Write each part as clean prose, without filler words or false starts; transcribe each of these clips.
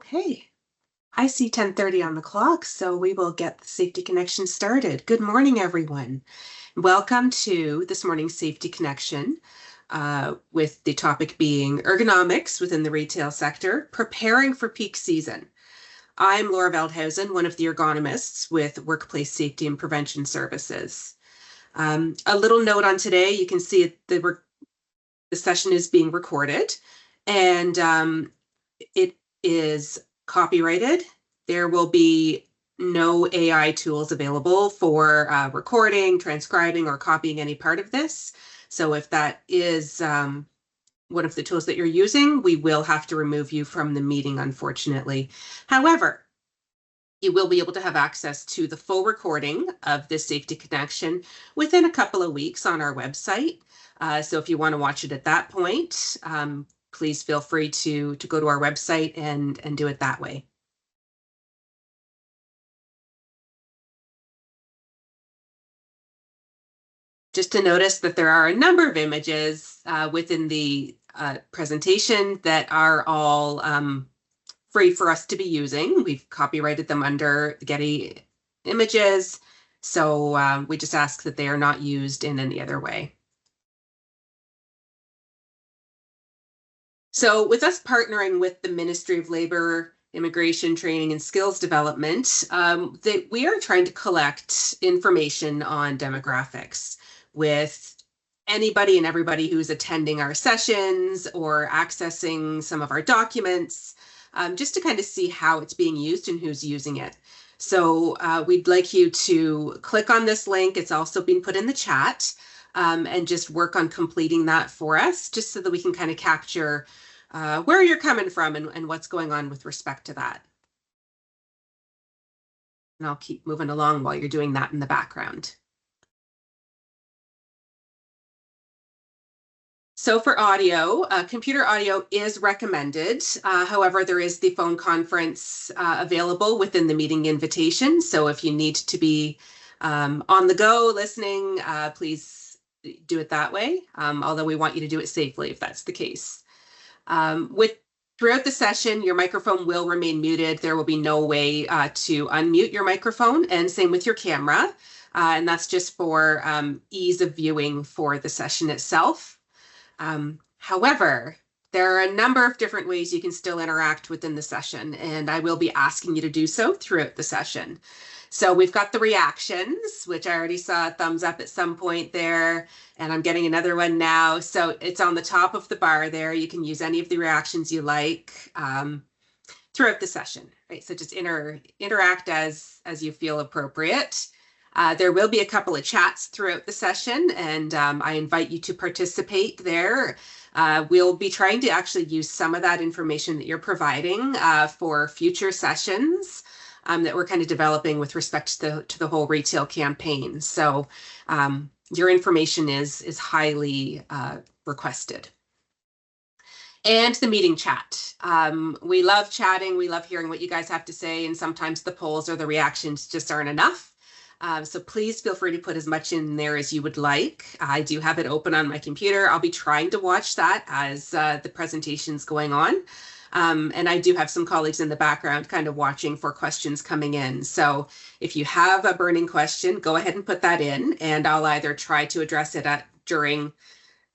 Okay, I see 10:30 on the clock, so we will get the Safety Connection started. Good morning, everyone. Welcome to this morning's Safety Connection, with the topic being ergonomics within the retail sector, preparing for peak season. I'm Laura Veldhuizen, one of the ergonomists with Workplace Safety and Prevention Services. A little note on today, you can see the session is being recorded, and it is copyrighted. There will be no AI tools available for recording, transcribing, or copying any part of this. So if that is one of the tools that you're using, we will have to remove you from the meeting, unfortunately. However, you will be able to have access to the full recording of this Safety Connection within a couple of weeks on our website. So if you want to watch it at that point, please feel free to go to our website and do it that way. Just to notice that there are a number of images within the presentation that are all free for us to be using. We've copyrighted them under the Getty Images, so we just ask that they are not used in any other way. So with us partnering with the Ministry of Labor, Immigration, Training, and Skills Development, we are trying to collect information on demographics with anybody and everybody who's attending our sessions or accessing some of our documents, just to kind of see how it's being used and who's using it. So we'd like you to click on this link. It's also been put in the chat, and just work on completing that for us, just so that we can kind of capture where you're coming from and what's going on with respect to that. And I'll keep moving along while you're doing that in the background. So for audio, computer audio is recommended. However, there is the phone conference available within the meeting invitation. So if you need to be on the go listening, please do it that way. Although we want you to do it safely if that's the case. Throughout the session, your microphone will remain muted. There will be no way to unmute your microphone, and same with your camera. And that's just for ease of viewing for the session itself. However, there are a number of different ways you can still interact within the session, and I will be asking you to do so throughout the session. So we've got the reactions, which I already saw a thumbs up at some point there, and I'm getting another one now. So it's on the top of the bar there. You can use any of the reactions you like throughout the session, right? So just interact as you feel appropriate. There will be a couple of chats throughout the session, and I invite you to participate there. We'll be trying to actually use some of that information that you're providing for future sessions that we're kind of developing with respect to the whole retail campaign. So your information is highly requested. And the meeting chat. We love chatting. We love hearing what you guys have to say, and sometimes the polls or the reactions just aren't enough. So please feel free to put as much in there as you would like. I do have it open on my computer. I'll be trying to watch that as the presentation's going on. And I do have some colleagues in the background kind of watching for questions coming in. So if you have a burning question, go ahead and put that in, and I'll either try to address it at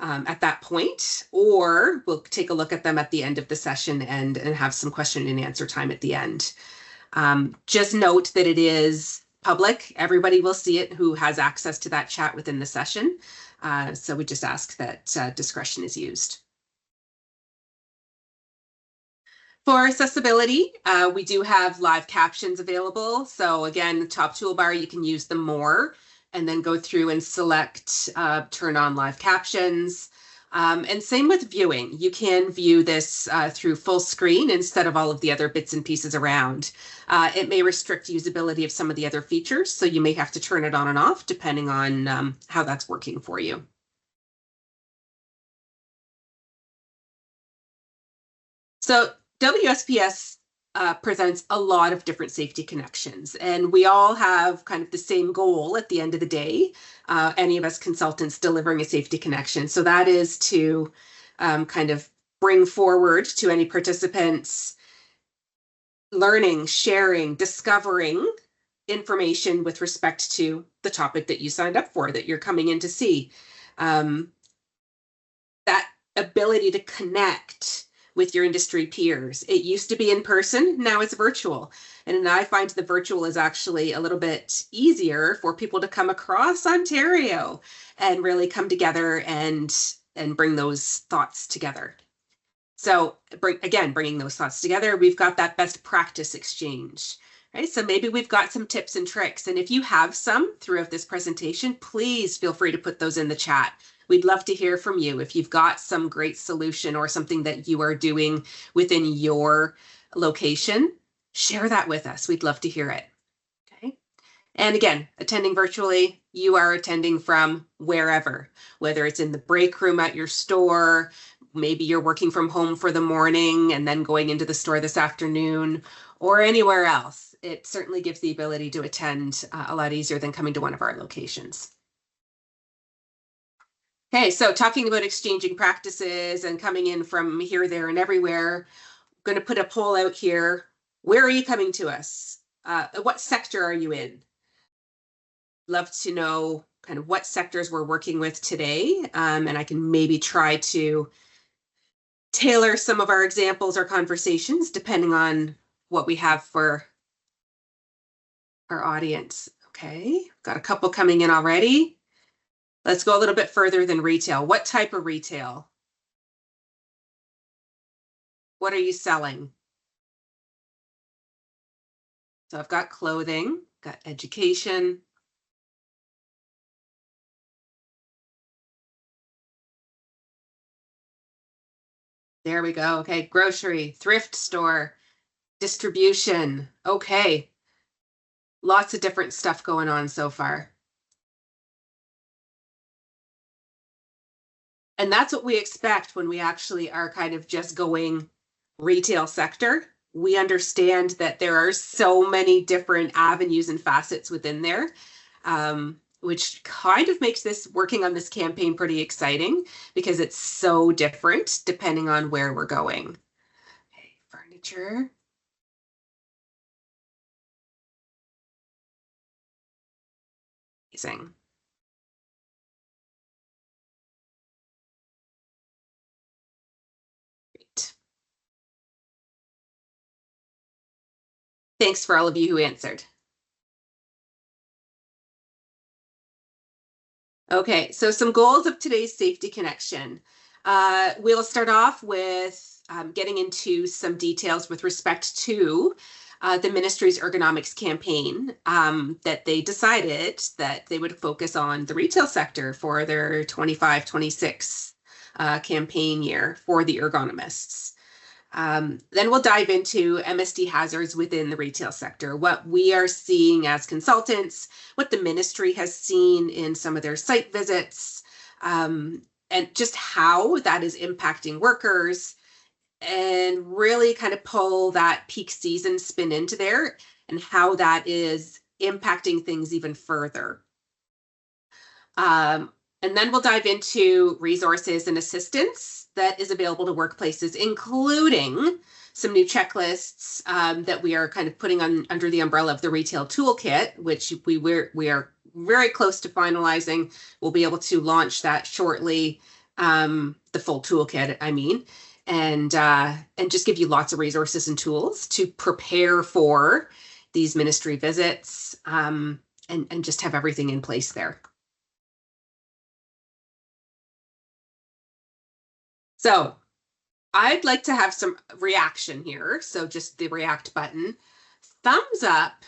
that point, or we'll take a look at them at the end of the session and have some question and answer time at the end. Just note that it is public. Everybody will see it who has access to that chat within the session. So we just ask that discretion is used. For accessibility, we do have live captions available. So again, the top toolbar, you can use the more and then go through and select turn on live captions. And same with viewing. You can view this through full screen instead of all of the other bits and pieces around. It may restrict usability of some of the other features, so you may have to turn it on and off depending on how that's working for you. So WSPS presents a lot of different safety connections, and we all have kind of the same goal at the end of the day, any of us consultants delivering a safety connection. So that is to kind of bring forward to any participants learning, sharing, discovering information with respect to the topic that you signed up for, that you're coming in to see. That ability to connect with your industry peers. It used to be in person, now it's virtual. And I find the virtual is actually a little bit easier for people to come across Ontario and really come together and bring those thoughts together. So bringing those thoughts together, we've got that best practice exchange, right? So maybe we've got some tips and tricks. And if you have some throughout this presentation, please feel free to put those in the chat. We'd love to hear from you. If you've got some great solution or something that you are doing within your location, share that with us. We'd love to hear it. Okay. And again, attending virtually, you are attending from wherever, whether it's in the break room at your store, maybe you're working from home for the morning and then going into the store this afternoon, or anywhere else. It certainly gives the ability to attend a lot easier than coming to one of our locations. Okay, so talking about exchanging practices and coming in from here, there, and everywhere, I'm going to put a poll out here. Where are you coming to us? What sector are you in? Love to know kind of what sectors we're working with today, and I can maybe try to tailor some of our examples or conversations depending on what we have for our audience. Okay, got a couple coming in already. Let's go a little bit further than retail. What type of retail? What are you selling? So I've got clothing, got education. There we go. Okay, grocery, thrift store, distribution. Okay, lots of different stuff going on so far. And that's what we expect when we actually are kind of just going retail sector. We understand that there are so many different avenues and facets within there, which kind of makes this working on this campaign pretty exciting because it's so different depending on where we're going. Okay, furniture. Amazing. Great. Thanks for all of you who answered. Okay, so some goals of today's Safety Connection. We'll start off with getting into some details with respect to the ministry's ergonomics campaign that they decided that they would focus on the retail sector for their 25-26 campaign year for the ergonomists. Then we'll dive into MSD hazards within the retail sector, what we are seeing as consultants, what the ministry has seen in some of their site visits, and just how that is impacting workers, and really kind of pull that peak season spin into there and how that is impacting things even further. And then we'll dive into resources and assistance that is available to workplaces, including some new checklists that we are kind of putting on under the umbrella of the retail toolkit, which we are very close to finalizing. We'll be able to launch that shortly, the full toolkit, I mean, and just give you lots of resources and tools to prepare for these ministry visits, and just have everything in place there. So I'd like to have some reaction here. So just the react button. Thumbs up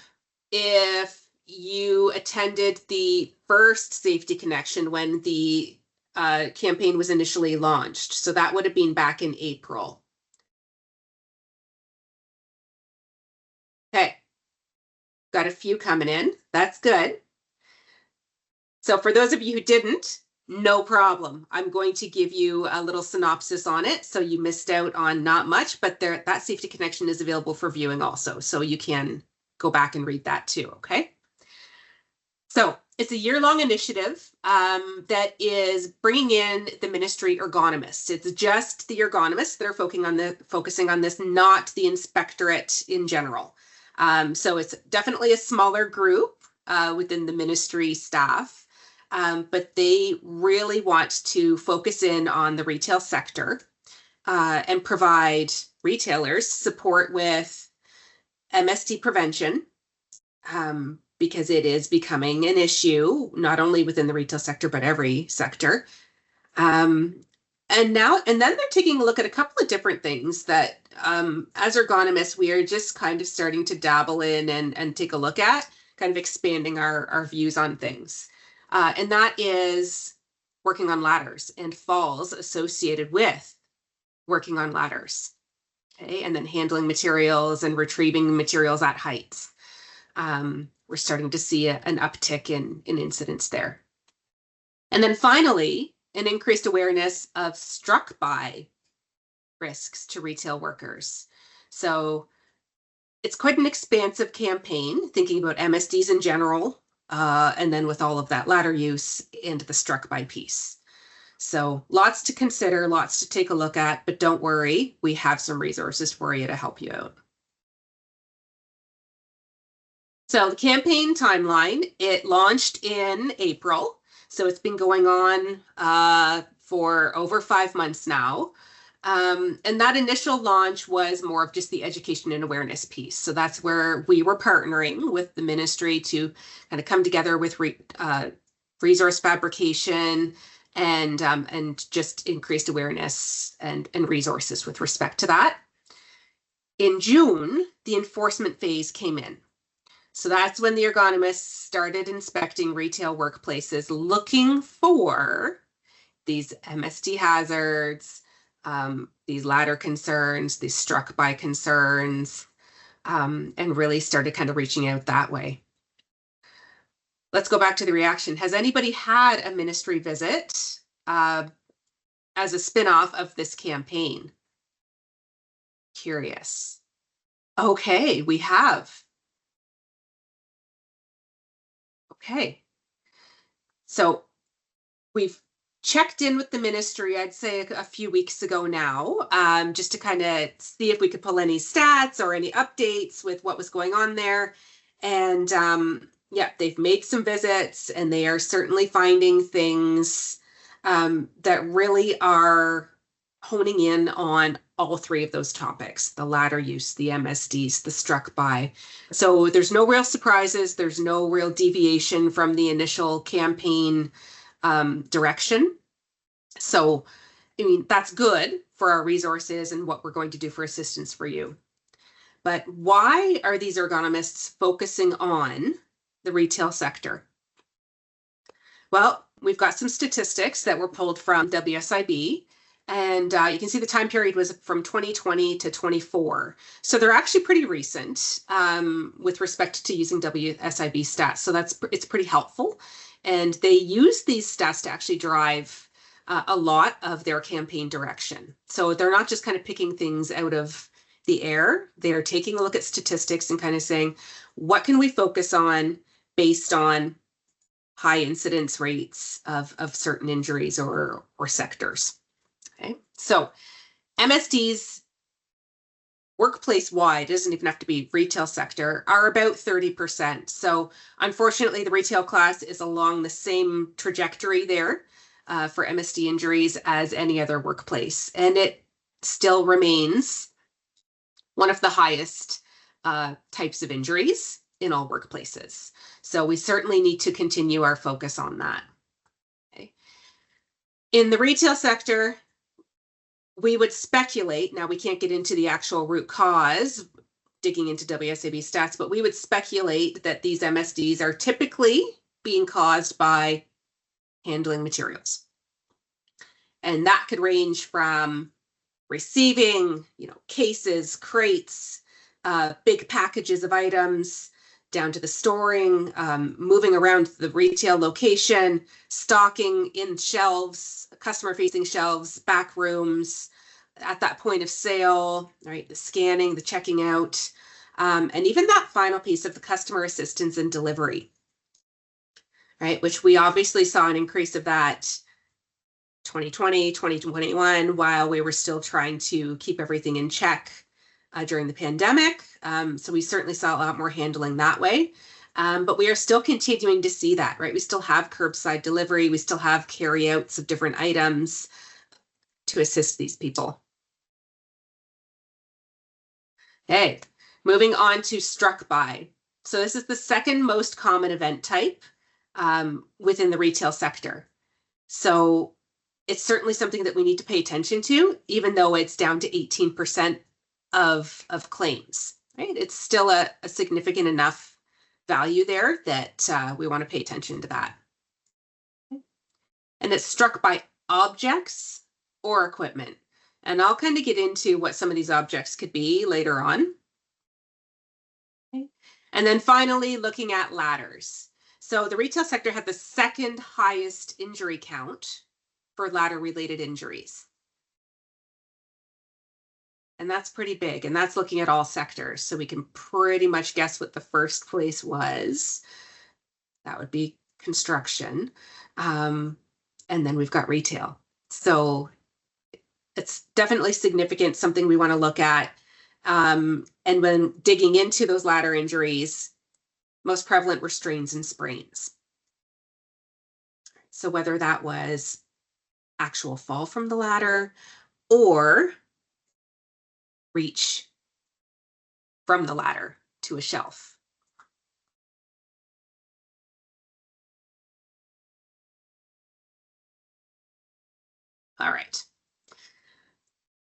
if you attended the first Safety Connection when the campaign was initially launched. So that would have been back in April. Okay, got a few coming in. That's good. So for those of you who didn't, no problem. I'm going to give you a little synopsis on it. So you missed out on not much, but that Safety Connection is available for viewing also. So you can go back and read that too, okay? So It's a year-long initiative that is bringing in the ministry ergonomists. It's just the ergonomists that are focusing on this, not the inspectorate in general. So it's definitely a smaller group within the ministry staff, but they really want to focus in on the retail sector and provide retailers support with MST prevention. Because it is becoming an issue, not only within the retail sector, but every sector. And then they're taking a look at a couple of different things that, as ergonomists, we are just kind of starting to dabble in and take a look at, kind of expanding our views on things. And that is working on ladders and falls associated with working on ladders. Okay, and then handling materials and retrieving materials at heights. We're starting to see an uptick in incidents there. And then finally, an increased awareness of struck by risks to retail workers. So it's quite an expansive campaign, thinking about MSDs in general, and then with all of that ladder use and the struck by piece. So lots to consider, lots to take a look at, but don't worry, we have some resources for you to help you out. So the campaign timeline, it launched in April. So it's been going on for over 5 months now. And that initial launch was more of just the education and awareness piece. So that's where we were partnering with the ministry to kind of come together with resource fabrication and just increased awareness and resources with respect to that. In June, the enforcement phase came in. So that's when the ergonomists started inspecting retail workplaces, looking for these MST hazards, these ladder concerns, these struck by concerns, and really started kind of reaching out that way. Let's go back to the reaction. Has anybody had a ministry visit as a spin-off of this campaign? Curious. Okay, we have. Okay. So we've checked in with the ministry, I'd say a few weeks ago now, just to kind of see if we could pull any stats or any updates with what was going on there. And yeah, they've made some visits and they are certainly finding things that really are honing in on all three of those topics: the ladder use, the MSDs, the struck by. So there's no real surprises. There's no real deviation from the initial campaign direction. So, I mean, that's good for our resources and what we're going to do for assistance for you. But why are these ergonomists focusing on the retail sector? Well, we've got some statistics that were pulled from WSIB. And you can see the time period was from 2020 to 24. So they're actually pretty recent with respect to using WSIB stats. So it's pretty helpful. And they use these stats to actually drive a lot of their campaign direction. So they're not just kind of picking things out of the air. They're taking a look at statistics and kind of saying, what can we focus on based on high incidence rates of certain injuries or sectors? Okay, so MSDs workplace-wide, doesn't even have to be retail sector, are about 30%. So unfortunately, the retail class is along the same trajectory there for MSD injuries as any other workplace. And it still remains one of the highest types of injuries in all workplaces. So we certainly need to continue our focus on that. Okay. In the retail sector, we would speculate, now we can't get into the actual root cause, digging into WSIB stats, but we would speculate that these MSDs are typically being caused by handling materials. And that could range from receiving, cases, crates, big packages of items, down to the storing, moving around the retail location, stocking in shelves, customer-facing shelves, back rooms, at that point of sale, right? The scanning, the checking out, and even that final piece of the customer assistance and delivery. right? Which we obviously saw an increase of that 2020, 2021, while we were still trying to keep everything in check during the pandemic. So we certainly saw a lot more handling that way. But we are still continuing to see that, right? We still have curbside delivery. We still have carryouts of different items to assist these people. Okay, moving on to struck by. So this is the second most common event type within the retail sector. So it's certainly something that we need to pay attention to, even though it's down to 18% of claims, right? It's still a significant enough value there that we want to pay attention to that. And it's struck by objects or equipment. And I'll kind of get into what some of these objects could be later on. Okay. And then finally, looking at ladders. So the retail sector had the second highest injury count for ladder-related injuries. And that's pretty big. And that's looking at all sectors. So we can pretty much guess what the first place was. That would be construction. And then we've got retail. So it's definitely significant, something we want to look at. And when digging into those ladder injuries, most prevalent were strains and sprains. So whether that was actual fall from the ladder or reach from the ladder to a shelf. All right.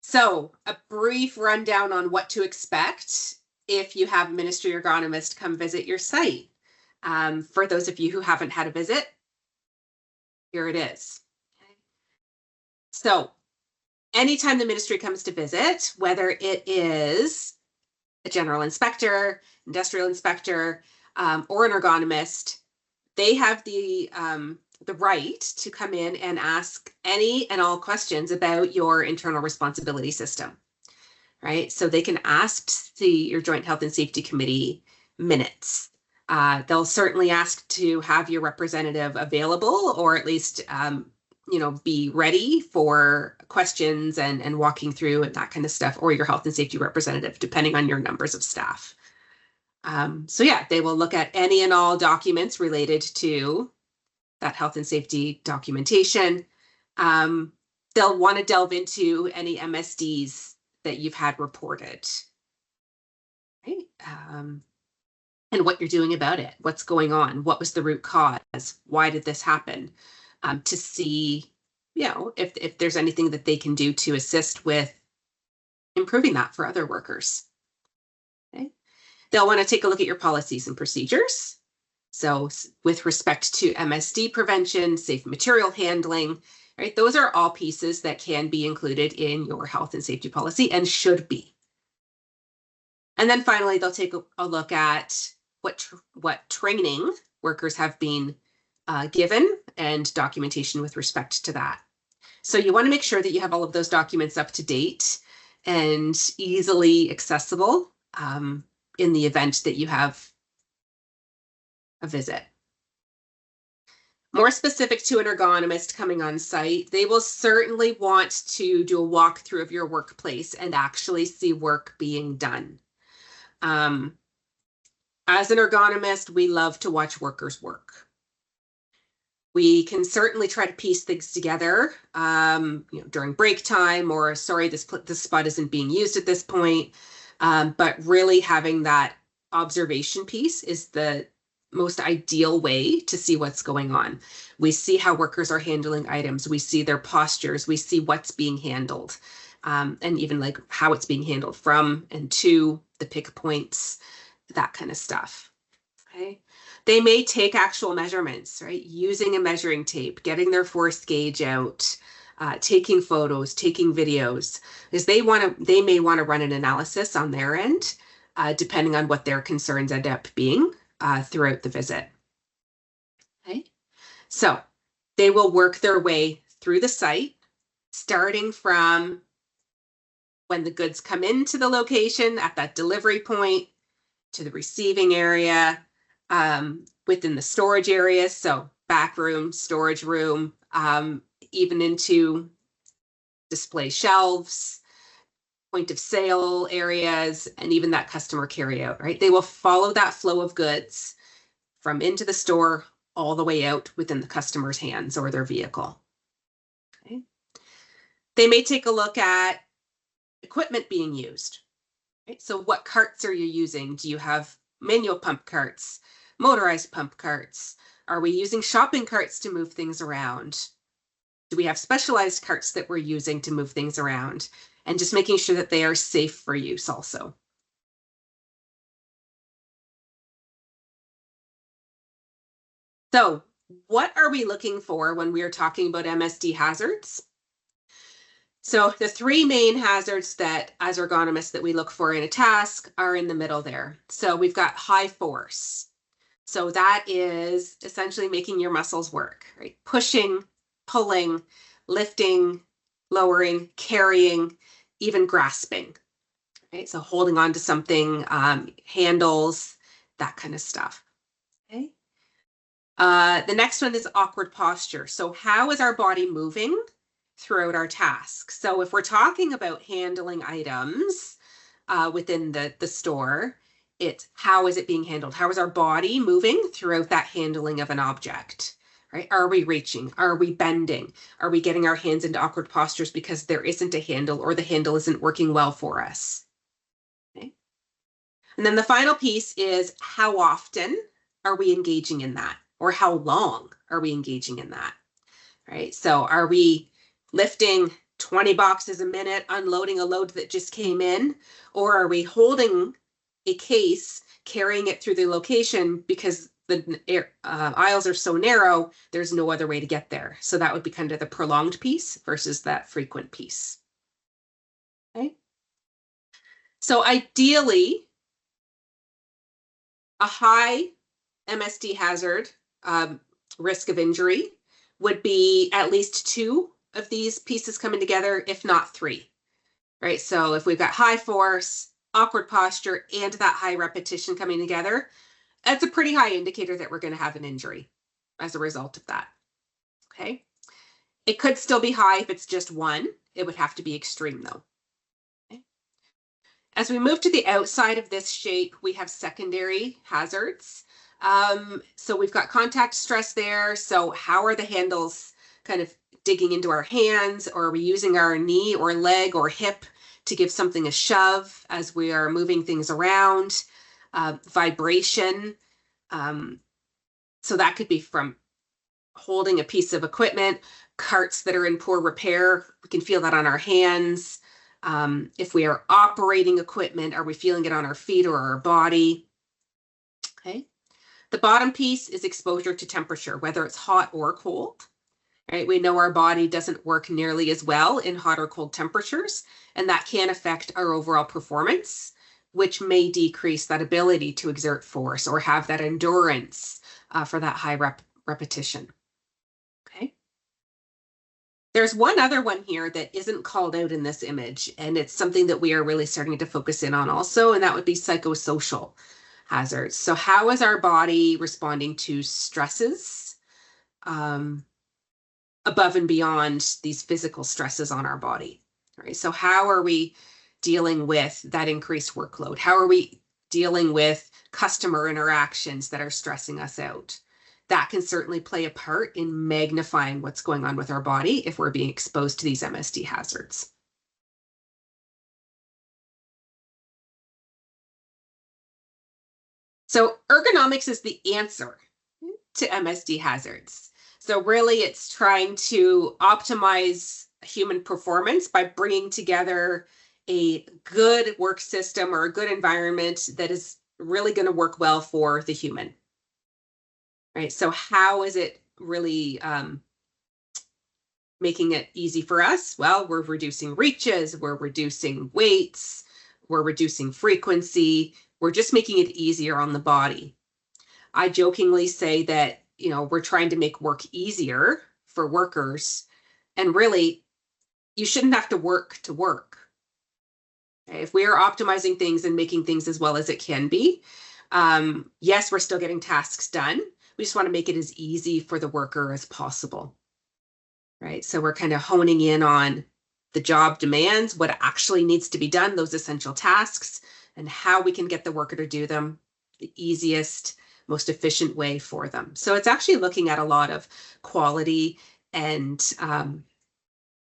So a brief rundown on what to expect if you have a ministry ergonomist come visit your site. For those of you who haven't had a visit, here it is. Okay. So anytime the ministry comes to visit, whether it is a general inspector, industrial inspector, or an ergonomist, they have the right to come in and ask any and all questions about your internal responsibility system, right? So they can ask your Joint Health and Safety Committee minutes. They'll certainly ask to have your representative available, or at least be ready for questions and walking through and that kind of stuff, or your health and safety representative, depending on your numbers of staff. So yeah, they will look at any and all documents related to that health and safety documentation. They'll want to delve into any MSDs that you've had reported, right? And what you're doing about it, what's going on, what was the root cause, why did this happen, to see, if there's anything that they can do to assist with improving that for other workers. Okay. They'll want to take a look at your policies and procedures. So with respect to MSD prevention, safe material handling, right? Those are all pieces that can be included in your health and safety policy and should be. And then finally, they'll take a look at what training workers have been given and documentation with respect to that. So you want to make sure that you have all of those documents up to date and easily accessible in the event that you have a visit. More specific to an ergonomist coming on site, they will certainly want to do a walkthrough of your workplace and actually see work being done. As an ergonomist, we love to watch workers work. We can certainly try to piece things together during break time, or sorry, this spot isn't being used at this point. But really having that observation piece is the most ideal way to see what's going on. We see how workers are handling items. We see their postures. We see what's being handled, and even like how it's being handled from and to, the pick points, that kind of stuff. Okay. They may take actual measurements, right? Using a measuring tape, getting their force gauge out, taking photos, taking videos, because they may want to run an analysis on their end, depending on what their concerns end up being throughout the visit. Okay. So they will work their way through the site, starting from when the goods come into the location at that delivery point, to the receiving area, within the storage area. So back room, storage room, even into display shelves, point of sale areas, and even that customer carryout, right? They will follow that flow of goods from into the store all the way out within the customer's hands or their vehicle. Okay. They may take a look at equipment being used. Right? So what carts are you using? Do you have manual pump carts, motorized pump carts? Are we using shopping carts to move things around? Do we have specialized carts that we're using to move things around? And just making sure that they are safe for use also. So what are we looking for when we are talking about MSD hazards? So the three main hazards that as ergonomists that we look for in a task are in the middle there. So we've got high force. So that is essentially making your muscles work, right? Pushing, pulling, lifting, lowering, carrying, even grasping, right? So holding on to something, handles, that kind of stuff. Okay. The next one is awkward posture. So how is our body moving throughout our task? So if we're talking about handling items within the store, it's how is it being handled? How is our body moving throughout that handling of an object? Right? Are we reaching? Are we bending? Are we getting our hands into awkward postures because there isn't a handle or the handle isn't working well for us? Okay. And then the final piece is how often are we engaging in that? Or how long are we engaging in that? Right? So are we lifting 20 boxes a minute, unloading a load that just came in? Or are we holding a case, carrying it through the location because the aisles are so narrow, there's no other way to get there. So that would be kind of the prolonged piece versus that frequent piece. Okay. So ideally, a high MSD hazard risk of injury would be at least two of these pieces coming together, if not three, right? So if we've got high force, awkward posture, and that high repetition coming together, that's a pretty high indicator that we're going to have an injury as a result of that. Okay. It could still be high if it's just one. It would have to be extreme though. Okay. As we move to the outside of this shape, we have secondary hazards. So we've got contact stress there. So how are the handles kind of digging into our hands, or are we using our knee or leg or hip to give something a shove as we are moving things around? Vibration. So that could be from holding a piece of equipment, carts that are in poor repair. We can feel that on our hands. If we are operating equipment, are we feeling it on our feet or our body? Okay. The bottom piece is exposure to temperature, whether it's hot or cold. Right? We know our body doesn't work nearly as well in hot or cold temperatures, and that can affect our overall performance, which may decrease that ability to exert force or have that endurance for that high repetition. Okay. There's one other one here that isn't called out in this image, and it's something that we are really starting to focus in on also, and that would be psychosocial hazards. So how is our body responding to stresses above and beyond these physical stresses on our body? Right? So how are we dealing with that increased workload? How are we dealing with customer interactions that are stressing us out? That can certainly play a part in magnifying what's going on with our body if we're being exposed to these MSD hazards. So ergonomics is the answer to MSD hazards. So really it's trying to optimize human performance by bringing together a good work system or a good environment that is really going to work well for the human. Right? So how is it really making it easy for us? Well, we're reducing reaches, we're reducing weights, we're reducing frequency, we're just making it easier on the body. I jokingly say that, you know, we're trying to make work easier for workers, and really, you shouldn't have to work to work. Okay? If we are optimizing things and making things as well as it can be, yes, we're still getting tasks done, We just want to make it as easy for the worker as possible, right? So we're kind of honing in on the job demands, what actually needs to be done, those essential tasks, and how we can get the worker to do them the easiest, most efficient way for them. So it's actually looking at a lot of quality and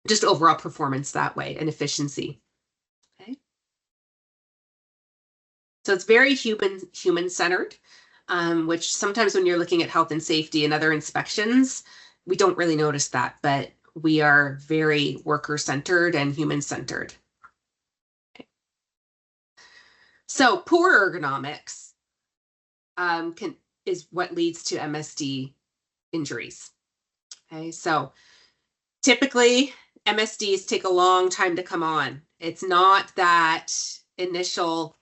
just overall performance that way and efficiency. Okay. So it's very human-centered, which sometimes when you're looking at health and safety and other inspections, we don't really notice that, but we are very worker-centered and human-centered. Okay. So poor ergonomics is what leads to MSD injuries. Okay, so typically MSDs take a long time to come on. It's not that initial,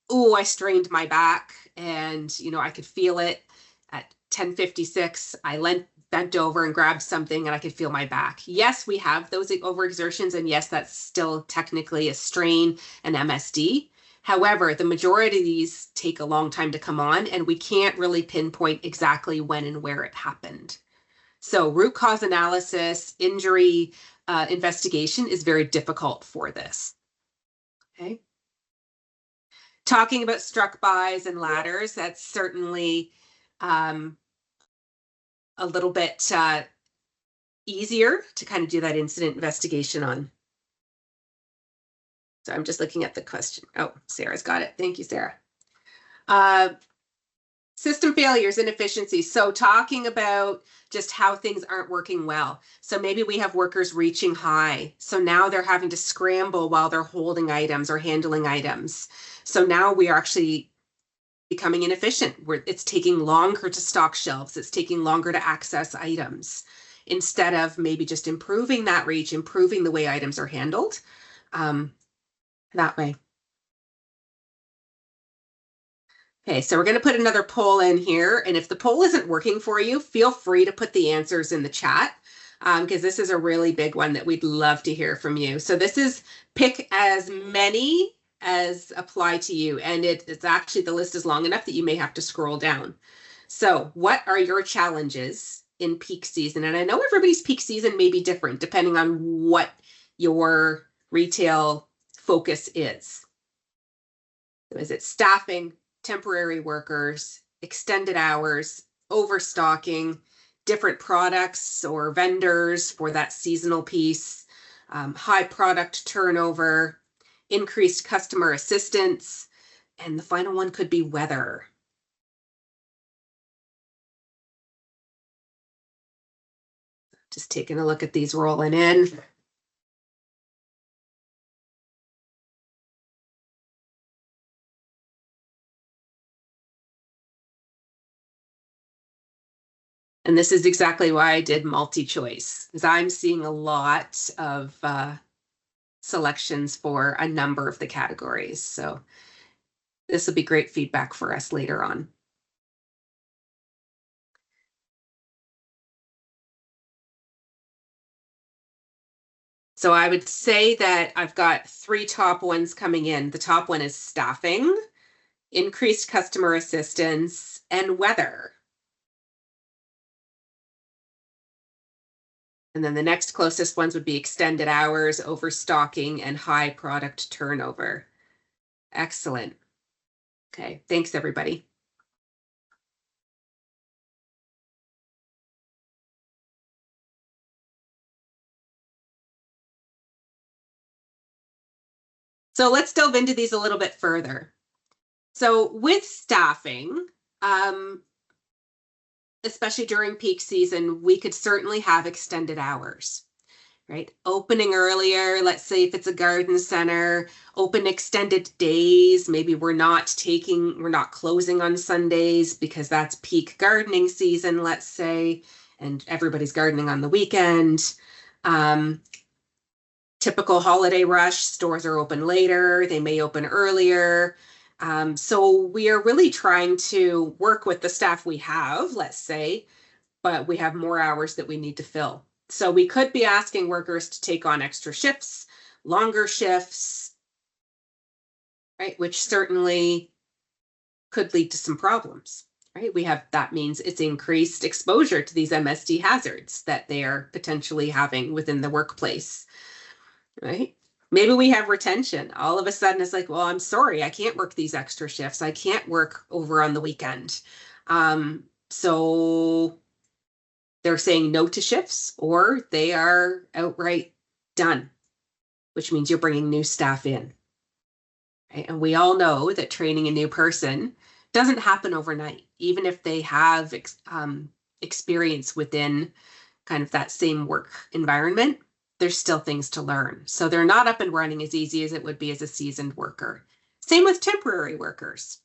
oh, I strained my back and I could feel it at 10:56. I bent over and grabbed something and I could feel my back. Yes, we have those overexertions, and yes, that's still technically a strain and MSD. However, the majority of these take a long time to come on, and we can't really pinpoint exactly when and where it happened. So root cause analysis, injury investigation is very difficult for this. Okay. Talking about struck bys and ladders, that's certainly a little bit easier to kind of do that incident investigation on. So I'm just looking at the question. Oh, Sarah's got it. Thank you, Sarah. System failures, inefficiencies. So talking about just how things aren't working well. So maybe we have workers reaching high. So now they're having to scramble while they're holding items or handling items. So now we are actually becoming inefficient. It's taking longer to stock shelves. It's taking longer to access items instead of maybe just improving that reach, improving the way items are handled that way. Okay, so we're going to put another poll in here. And if the poll isn't working for you, feel free to put the answers in the chat because this is a really big one that we'd love to hear from you. So this is pick as many as apply to you. And it's actually, the list is long enough that you may have to scroll down. So what are your challenges in peak season? And I know everybody's peak season may be different depending on what your retail focus is. So is it staffing, temporary workers, extended hours, overstocking, different products or vendors for that seasonal piece, high product turnover, increased customer assistance, and the final one could be weather. Just taking a look at these rolling in. And this is exactly why I did multi-choice, because I'm seeing a lot of selections for a number of the categories. So this will be great feedback for us later on. So I would say that I've got 3 top ones coming in. The top one is staffing, increased customer assistance, and weather. And then the next closest ones would be extended hours, overstocking, and high product turnover. Excellent. Okay, thanks everybody. So let's delve into these a little bit further. So with staffing, especially during peak season, we could certainly have extended hours, right? Opening earlier, let's say if it's a garden center, open extended days. Maybe we're not closing on Sundays because that's peak gardening season, let's say, and everybody's gardening on the weekend. Typical holiday rush, stores are open later, they may open earlier. So we are really trying to work with the staff we have, let's say, but we have more hours that we need to fill. So we could be asking workers to take on extra shifts, longer shifts, right? Which certainly could lead to some problems. right? That means it's increased exposure to these MSD hazards that they are potentially having within the workplace, right? Maybe we have retention. All of a sudden it's like, well, I'm sorry, I can't work these extra shifts. I can't work over on the weekend. So they're saying no to shifts, or they are outright done, which means you're bringing new staff in. Right? And we all know that training a new person doesn't happen overnight, even if they have experience within kind of that same work environment. There's still things to learn. So they're not up and running as easy as it would be as a seasoned worker. Same with temporary workers,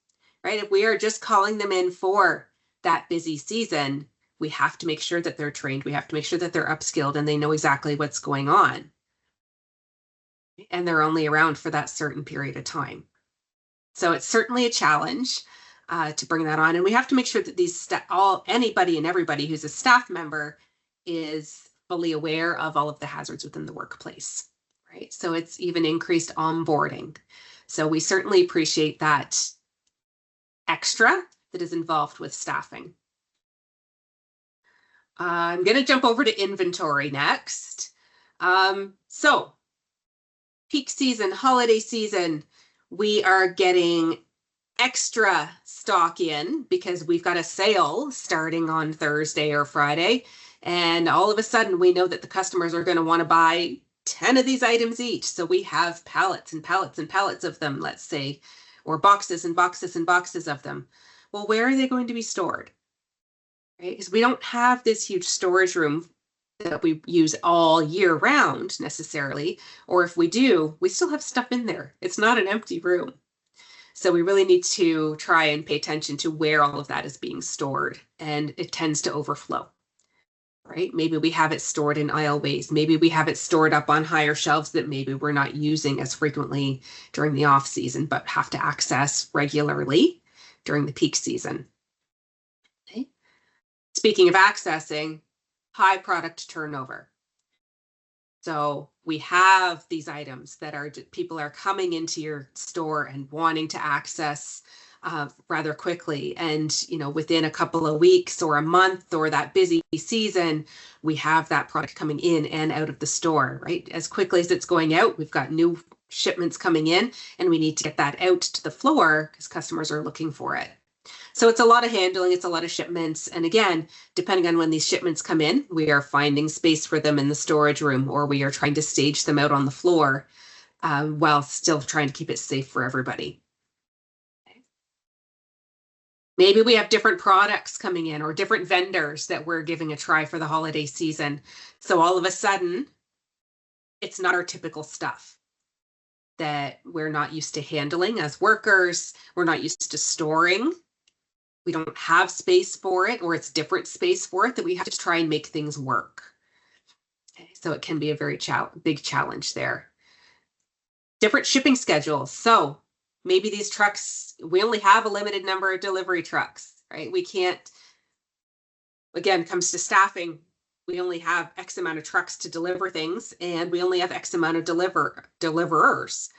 right? If we are just calling them in for that busy season, we have to make sure that they're trained. We have to make sure that they're upskilled and they know exactly what's going on. And they're only around for that certain period of time. So it's certainly a challenge to bring that on. And we have to make sure that anybody and everybody who's a staff member is fully aware of all of the hazards within the workplace, right? So it's even increased onboarding. So we certainly appreciate that extra that is involved with staffing. I'm going to jump over to inventory next. So peak season, holiday season, we are getting extra stock in because we've got a sale starting on Thursday or Friday. And all of a sudden we know that the customers are going to want to buy 10 of these items each. So we have pallets and pallets and pallets of them, let's say, or boxes and boxes and boxes of them. Well, where are they going to be stored? Right? Because we don't have this huge storage room that we use all year round necessarily, or if we do, we still have stuff in there. It's not an empty room. So we really need to try and pay attention to where all of that is being stored, and it tends to overflow, right? Maybe we have it stored in aisleways. Maybe we have it stored up on higher shelves that maybe we're not using as frequently during the off season, but have to access regularly during the peak season. Okay. Speaking of accessing, high product turnover. So we have these items that people are coming into your store and wanting to access rather quickly. And, within a couple of weeks or a month or that busy season, we have that product coming in and out of the store, right? As quickly as it's going out, we've got new shipments coming in and we need to get that out to the floor because customers are looking for it. So it's a lot of handling, it's a lot of shipments. And again, depending on when these shipments come in, we are finding space for them in the storage room, or we are trying to stage them out on the floor while still trying to keep it safe for everybody. Okay. Maybe we have different products coming in or different vendors that we're giving a try for the holiday season. So all of a sudden, it's not our typical stuff that we're not used to handling as workers. We're not used to storing. We don't have space for it, or it's different space for it, that we have to try and make things work. Okay, so it can be a very big challenge there. Different shipping schedules. So maybe these trucks, we only have a limited number of delivery trucks, right? We can't, again, comes to staffing, we only have X amount of trucks to deliver things, and we only have X amount of deliverers.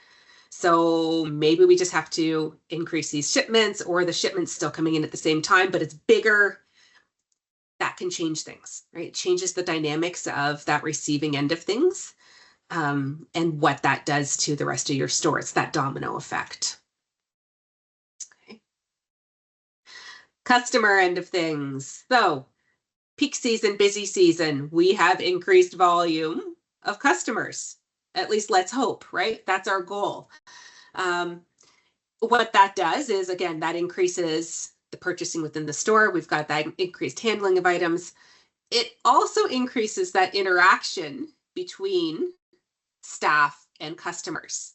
So maybe we just have to increase these shipments, or the shipment's still coming in at the same time, but it's bigger. That can change things, right? It changes the dynamics of that receiving end of things, and what that does to the rest of your store. It's that domino effect. Okay. Customer end of things. So peak season, busy season, we have increased volume of customers. At least let's hope, right? That's our goal. What that does is, again, that increases the purchasing within the store. We've got that increased handling of items. It also increases that interaction between staff and customers.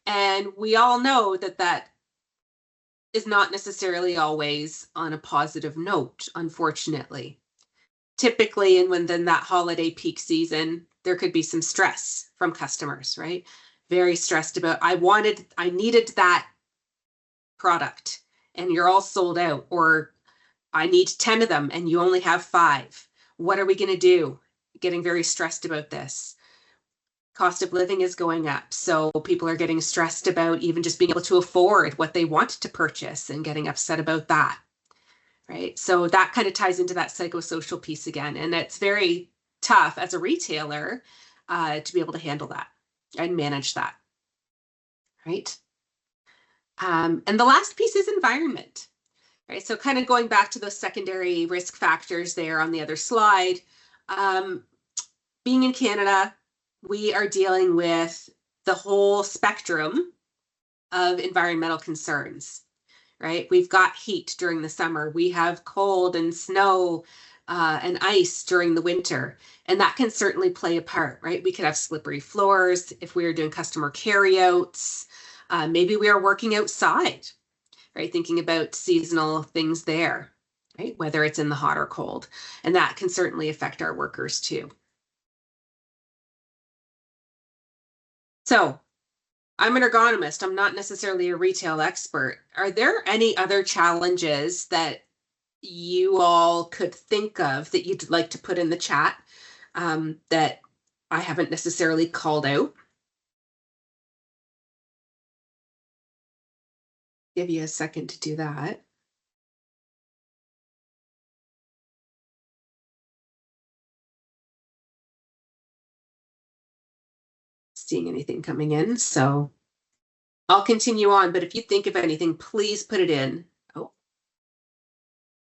And we all know that that is not necessarily always on a positive note, unfortunately. Typically, and within that holiday peak season, there could be some stress from customers, right? Very stressed about, I needed that product and you're all sold out, or I need 10 of them and you only have 5. What are we going to do? Getting very stressed about this. Cost of living is going up. So people are getting stressed about even just being able to afford what they want to purchase and getting upset about that. right? So that kind of ties into that psychosocial piece again. And it's very tough as a retailer to be able to handle that and manage that, right? And the last piece is environment, right? So kind of going back to those secondary risk factors there on the other slide. Being in Canada, we are dealing with the whole spectrum of environmental concerns, right? We've got heat during the summer. We have cold and snow and ice during the winter. And that can certainly play a part, right? We could have slippery floors if we are doing customer carryouts. Maybe we are working outside, right? Thinking about seasonal things there, right? Whether it's in the hot or cold. And that can certainly affect our workers too. So I'm an ergonomist. I'm not necessarily a retail expert. Are there any other challenges that you all could think of that you'd like to put in the chat that I haven't necessarily called out? Give you a second to do that. Seeing anything coming in, so I'll continue on, but if you think of anything, please put it in. Oh,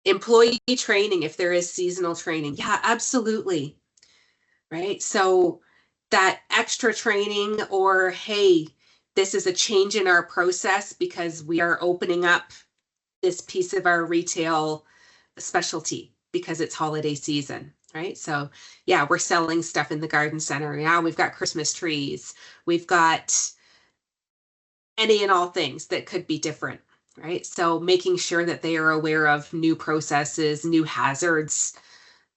employee training, if there is seasonal training. Yeah, absolutely. Right. So that extra training, or hey, this is a change in our process because we are opening up this piece of our retail specialty because it's holiday season, right? So yeah, we're selling stuff in the garden center. Yeah, we've got Christmas trees. We've got any and all things that could be different, right? So making sure that they are aware of new processes, new hazards,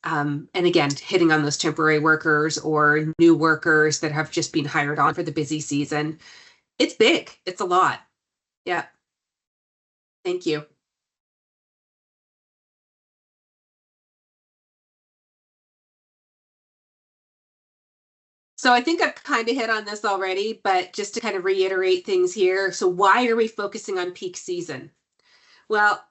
and again, hitting on those temporary workers or new workers that have just been hired on for the busy season. It's big. It's a lot. Yeah. Thank you. So I think I've kind of hit on this already, but just to kind of reiterate things here. So why are we focusing on peak season? Well,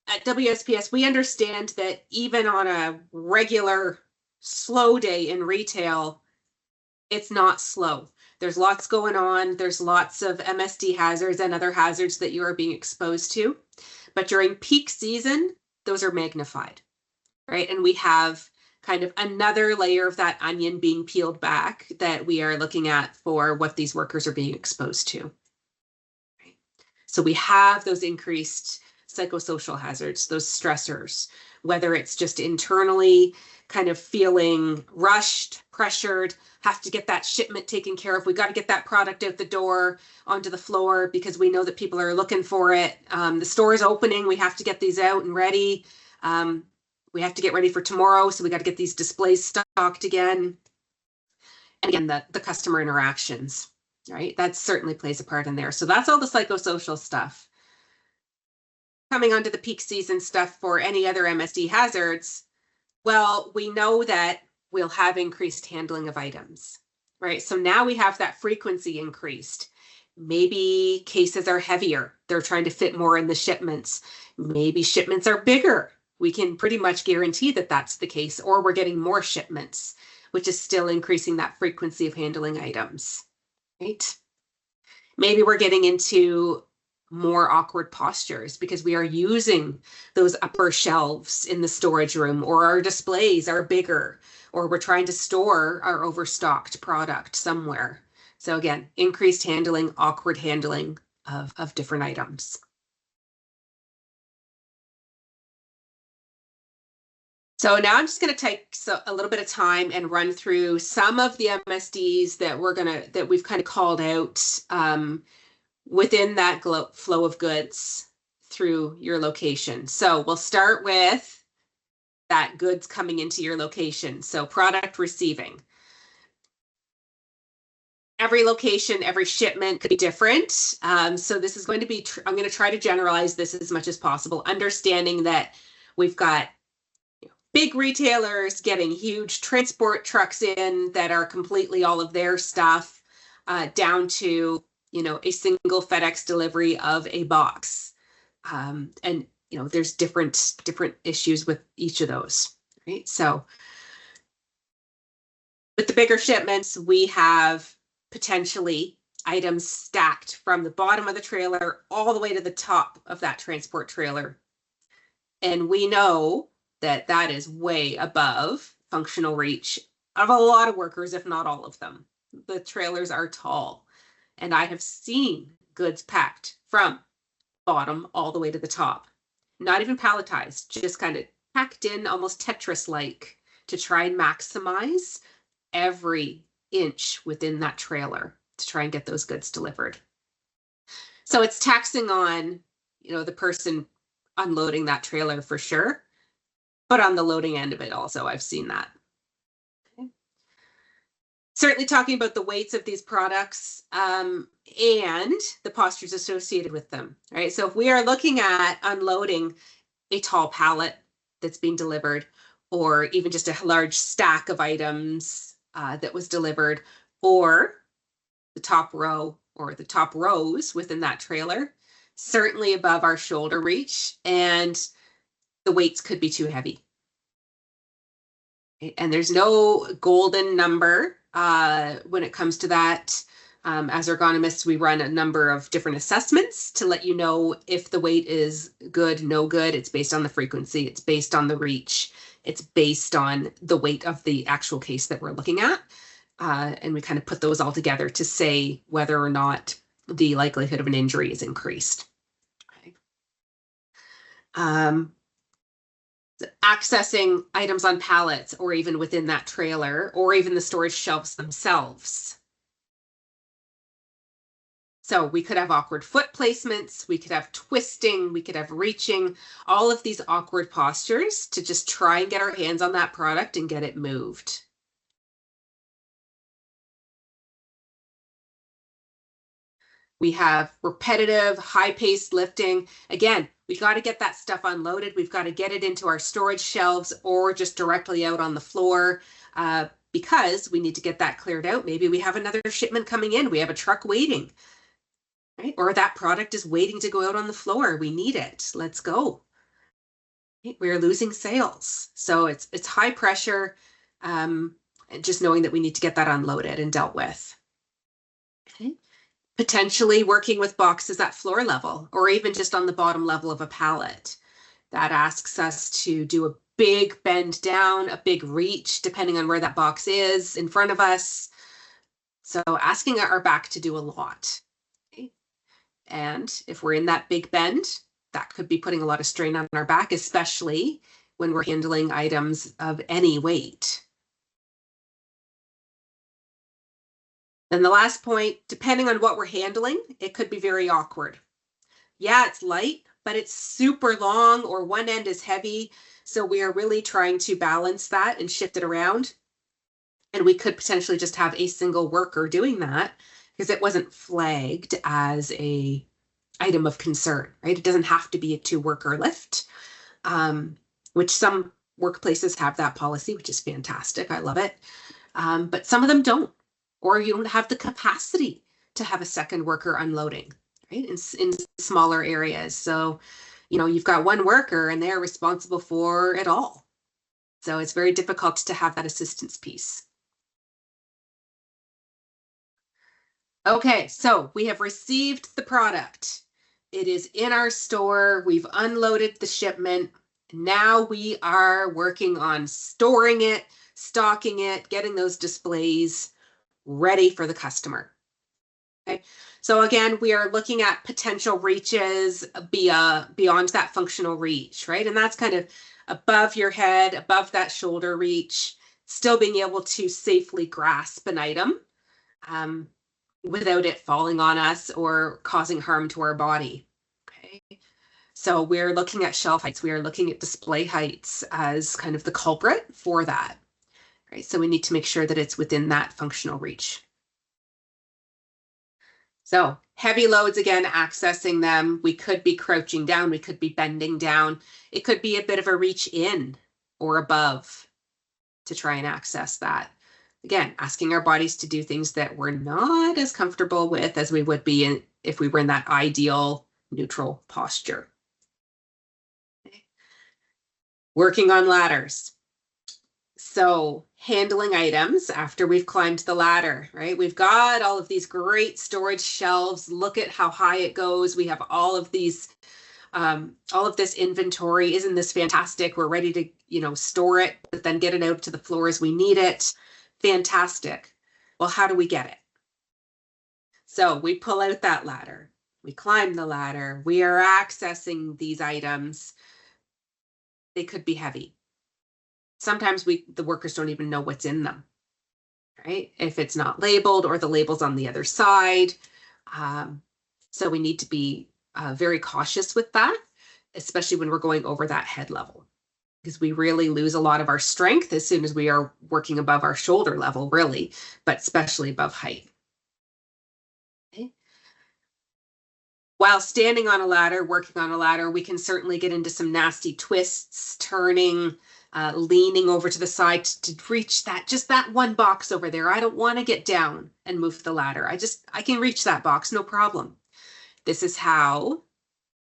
at WSPS, we understand that even on a regular slow day in retail, it's not slow. There's lots going on. There's lots of MSD hazards and other hazards that you are being exposed to. But during peak season, those are magnified, right? And we have kind of another layer of that onion being peeled back that we are looking at for what these workers are being exposed to. Right? So we have those increased psychosocial hazards, those stressors, whether it's just internally kind of feeling rushed, pressured, have to get that shipment taken care of. We got to get that product out the door onto the floor because we know that people are looking for it. The store is opening. We have to get these out and ready. We have to get ready for tomorrow. So we got to get these displays stocked again. And again, the customer interactions, right? That certainly plays a part in there. So that's all the psychosocial stuff. Coming onto the peak season stuff for any other MSD hazards, well, we know that we'll have increased handling of items, right? So now we have that frequency increased. Maybe cases are heavier. They're trying to fit more in the shipments. Maybe shipments are bigger. We can pretty much guarantee that that's the case, or we're getting more shipments, which is still increasing that frequency of handling items, right? Maybe we're getting into more awkward postures because we are using those upper shelves in the storage room, or our displays are bigger, or we're trying to store our overstocked product somewhere. So again, increased handling, awkward handling of different items. So now I'm just going to take a little bit of time and run through some of the MSDs that we've kind of called out within that flow of goods through your location. So we'll start with that goods coming into your location. So product receiving. Every location, every shipment could be different. So this is going to be, I'm going to try to generalize this as much as possible, understanding that we've got big retailers getting huge transport trucks in that are completely all of their stuff, down to, a single FedEx delivery of a box. And there's different issues with each of those, right? So with the bigger shipments, we have potentially items stacked from the bottom of the trailer all the way to the top of that transport trailer. And we know that that is way above functional reach of a lot of workers, if not all of them. The trailers are tall, and I have seen goods packed from bottom all the way to the top, not even palletized, just kind of packed in almost Tetris-like to try and maximize every inch within that trailer to try and get those goods delivered. So it's taxing on, the person unloading that trailer for sure, but on the loading end of it also, I've seen that. Okay. Certainly talking about the weights of these products and the postures associated with them, right? So if we are looking at unloading a tall pallet that's being delivered, or even just a large stack of items that was delivered, or the top row or the top rows within that trailer, certainly above our shoulder reach, and the weights could be too heavy. And there's no golden number when it comes to that. As ergonomists, we run a number of different assessments to let you know if the weight is good, no good. It's based on the frequency, it's based on the reach, it's based on the weight of the actual case that we're looking at. And we kind of put those all together to say whether or not the likelihood of an injury is increased. Okay. Accessing items on pallets, or even within that trailer, or even the storage shelves themselves. So we could have awkward foot placements, we could have twisting, we could have reaching, all of these awkward postures to just try and get our hands on that product and get it moved. We have repetitive, high-paced lifting. Again, we've got to get that stuff unloaded. We've got to get it into our storage shelves or just directly out on the floor because we need to get that cleared out. Maybe we have another shipment coming in. We have a truck waiting, right? Or that product is waiting to go out on the floor. We need it. Let's go. We're losing sales. So it's high pressure, and just knowing that we need to get that unloaded and dealt with. Okay. Potentially working with boxes at floor level, or even just on the bottom level of a pallet. That asks us to do a big bend down, a big reach, depending on where that box is in front of us. So asking our back to do a lot. Okay. And if we're in that big bend, that could be putting a lot of strain on our back, especially when we're handling items of any weight. Then the last point, depending on what we're handling, it could be very awkward. Yeah, it's light, but it's super long, or one end is heavy. So we are really trying to balance that and shift it around. And we could potentially just have a single worker doing that because it wasn't flagged as a item of concern, right? It doesn't have to be a 2-worker lift, which some workplaces have that policy, which is fantastic. I love it. But some of them don't. Or you don't have the capacity to have a second worker unloading, right? In smaller areas. So, you've got one worker and they're responsible for it all. So it's very difficult to have that assistance piece. Okay, so we have received the product. It is in our store. We've unloaded the shipment. Now we are working on storing it, stocking it, getting those displays ready for the customer. Okay, so again, we are looking at potential reaches beyond that functional reach, right? And that's kind of above your head, above that shoulder reach, still being able to safely grasp an item without it falling on us or causing harm to our body. Okay, so we're looking at shelf heights. We are looking at display heights as kind of the culprit for that. Right, so we need to make sure that it's within that functional reach. So heavy loads, again, accessing them. We could be crouching down. We could be bending down. It could be a bit of a reach in or above to try and access that. Again, asking our bodies to do things that we're not as comfortable with as we would be if we were in that ideal neutral posture. Working on ladders. So handling items after we've climbed the ladder, right? We've got all of these great storage shelves. Look at how high it goes. We have all of these, all of this inventory. Isn't this fantastic? We're ready to, store it, but then get it out to the floor as we need it. Fantastic. Well, how do we get it? So we pull out that ladder. We climb the ladder. We are accessing these items. They could be heavy. Sometimes the workers don't even know what's in them, right? If it's not labeled or the label's on the other side. So we need to be very cautious with that, especially when we're going over that head level, because we really lose a lot of our strength as soon as we are working above our shoulder level, really, but especially above height. Okay. While standing on a ladder, working on a ladder, we can certainly get into some nasty twists, turning, leaning over to the side to reach just that one box over there. I don't want to get down and move the ladder. I can reach that box, no problem. This is how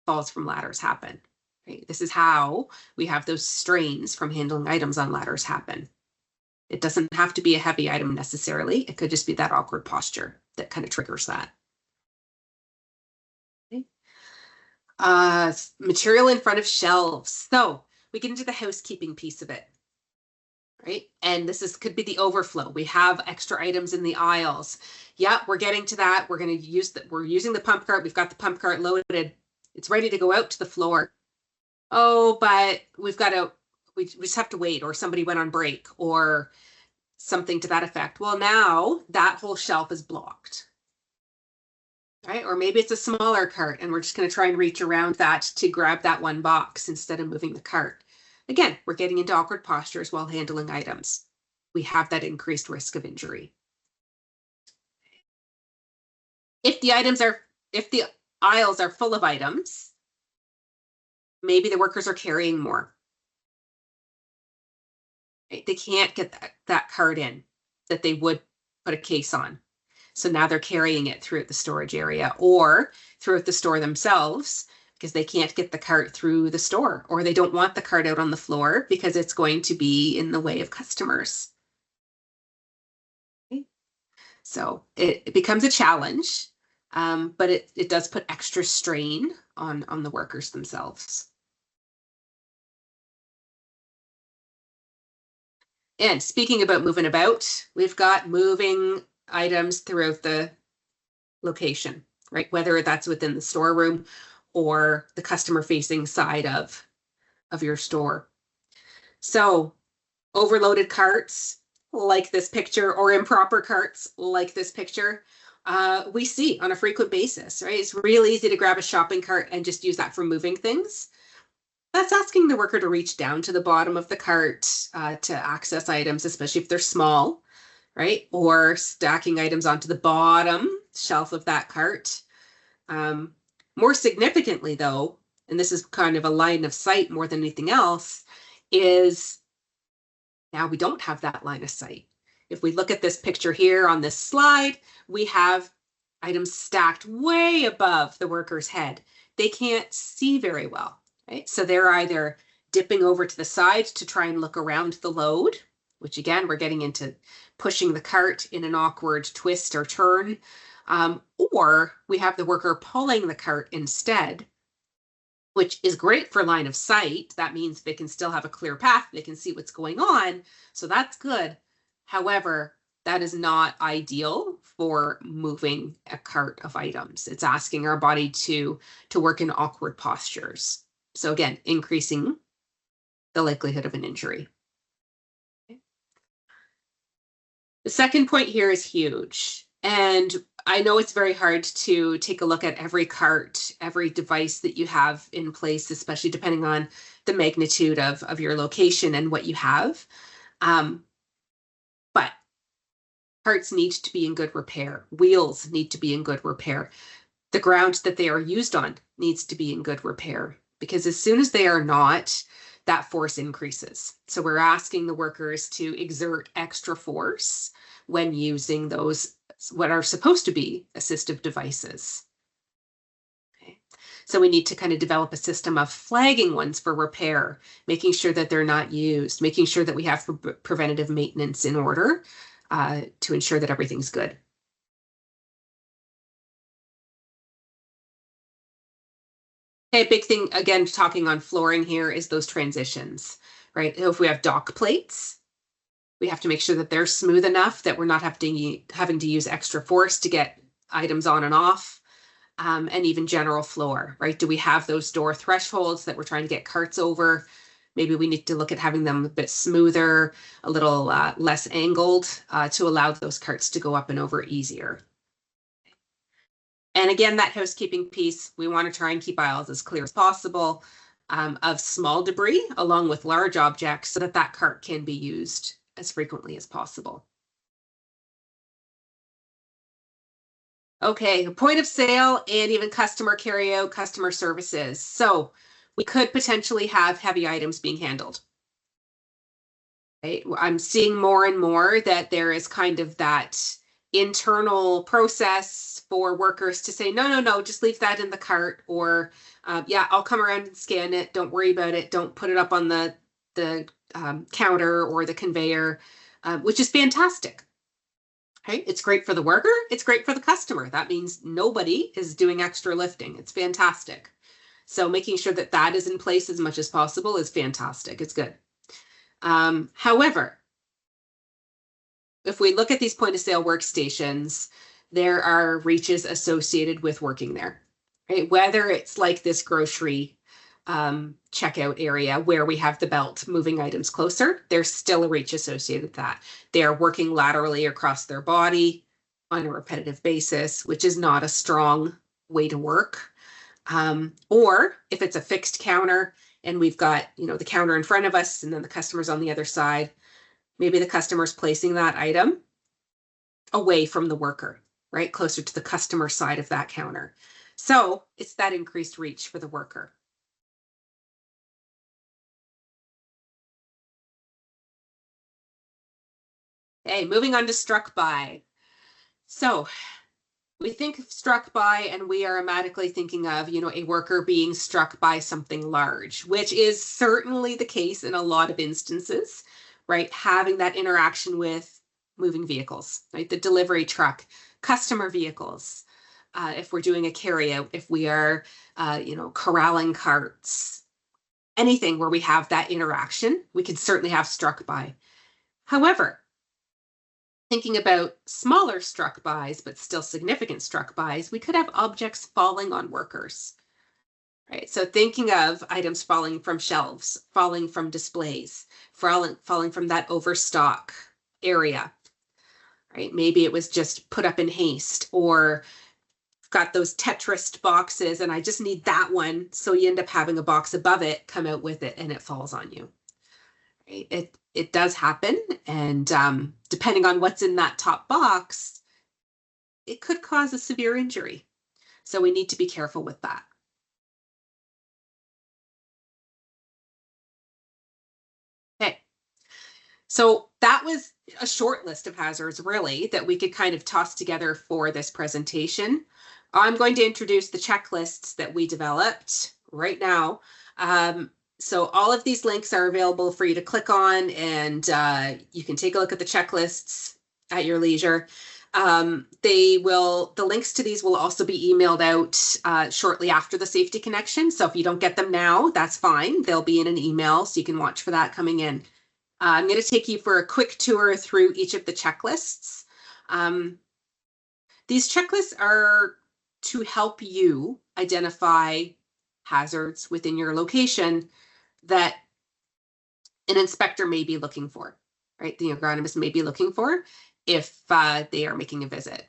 falls from ladders happen. Right? This is how we have those strains from handling items on ladders happen. It doesn't have to be a heavy item necessarily. It could just be that awkward posture that kind of triggers that. Okay. Material in front of shelves. So we get into the housekeeping piece of it, right? And this could be the overflow. We have extra items in the aisles. Yeah, we're getting to that. We're going to use we're using the pump cart. We've got the pump cart loaded. It's ready to go out to the floor. Oh, but we just have to wait, or somebody went on break or something to that effect. Well, now that whole shelf is blocked. Right? Or maybe it's a smaller cart and we're just going to try and reach around that to grab that one box instead of moving the cart. Again, we're getting into awkward postures while handling items. We have that increased risk of injury. If the aisles are full of items, maybe the workers are carrying more. Right? They can't get that cart in that they would put a case on. So now they're carrying it throughout the storage area or throughout the store themselves because they can't get the cart through the store, or they don't want the cart out on the floor because it's going to be in the way of customers. Okay. So it becomes a challenge, but it does put extra strain on the workers themselves. And speaking about moving about, we've got moving items throughout the location, right? Whether that's within the storeroom or the customer facing side of your store. So overloaded carts like this picture, or improper carts like this picture, we see on a frequent basis, right? It's real easy to grab a shopping cart and just use that for moving things. That's asking the worker to reach down to the bottom of the cart to access items, especially if they're small, right? Or stacking items onto the bottom shelf of that cart. More significantly, though, and this is kind of a line of sight more than anything else, is now we don't have that line of sight. If we look at this picture here on this slide, we have items stacked way above the worker's head. They can't see very well, right? So they're either dipping over to the side to try and look around the load, which again, we're getting into pushing the cart in an awkward twist or turn, or we have the worker pulling the cart instead, which is great for line of sight. That means they can still have a clear path. They can see what's going on. So that's good. However, that is not ideal for moving a cart of items. It's asking our body to work in awkward postures. So again, increasing the likelihood of an injury. Okay. The second point here is huge. And I know it's very hard to take a look at every cart, every device that you have in place, especially depending on the magnitude of your location and what you have. But carts need to be in good repair. Wheels need to be in good repair. The ground that they are used on needs to be in good repair, because as soon as they are not, that force increases. So we're asking the workers to exert extra force when using those, what are supposed to be assistive devices. Okay. So we need to kind of develop a system of flagging ones for repair, making sure that they're not used, making sure that we have preventative maintenance in order to ensure that everything's good. Okay, big thing, again, talking on flooring here is those transitions, right? If we have dock plates, we have to make sure that they're smooth enough that we're not having to use extra force to get items on and off. And even general floor, right? Do we have those door thresholds that we're trying to get carts over? Maybe we need to look at having them a bit smoother, a little less angled to allow those carts to go up and over easier. And again, that housekeeping piece, we want to try and keep aisles as clear as possible of small debris along with large objects so that that cart can be used as frequently as possible. Okay, point of sale and even customer carryout, customer services. So we could potentially have heavy items being handled. Right? I'm seeing more and more that there is kind of that internal process for workers to say, no, just leave that in the cart, or yeah, I'll come around and scan it. Don't worry about it. Don't put it up on the counter or the conveyor, which is fantastic. Right? It's great for the worker. It's great for the customer. That means nobody is doing extra lifting. It's fantastic. So making sure that that is in place as much as possible is fantastic. It's good. However, if we look at these point of sale workstations, there are reaches associated with working there, right? Whether it's like this grocery checkout area where we have the belt moving items closer, there's still a reach associated with that. They are working laterally across their body on a repetitive basis, which is not a strong way to work. Or if it's a fixed counter and we've got, the counter in front of us and then the customer's on the other side, maybe the customer's placing that item away from the worker, right? Closer to the customer side of that counter. So it's that increased reach for the worker. Okay, moving on to struck by. So we think of struck by and we are automatically thinking of, a worker being struck by something large, which is certainly the case in a lot of instances, right? Having that interaction with moving vehicles, right? The delivery truck, customer vehicles. If we're doing a carryout, if we are, corralling carts, anything where we have that interaction, we can certainly have struck by. However, thinking about smaller struck bys, but still significant struck bys, we could have objects falling on workers, right? So thinking of items falling from shelves, falling from displays, falling from that overstock area, right? Maybe it was just put up in haste, or got those Tetris boxes and I just need that one. So you end up having a box above it come out with it and it falls on you. Right? It does happen. And depending on what's in that top box, it could cause a severe injury. So we need to be careful with that. Okay. So that was a short list of hazards, really, that we could kind of toss together for this presentation. I'm going to introduce the checklists that we developed right now. So all of these links are available for you to click on, and you can take a look at the checklists at your leisure. The links to these will also be emailed out shortly after the Safety Connection. So if you don't get them now, that's fine. They'll be in an email, so you can watch for that coming in. I'm going to take you for a quick tour through each of the checklists. These checklists are to help you identify hazards within your location that an inspector may be looking for, right? The agronomist may be looking for if they are making a visit.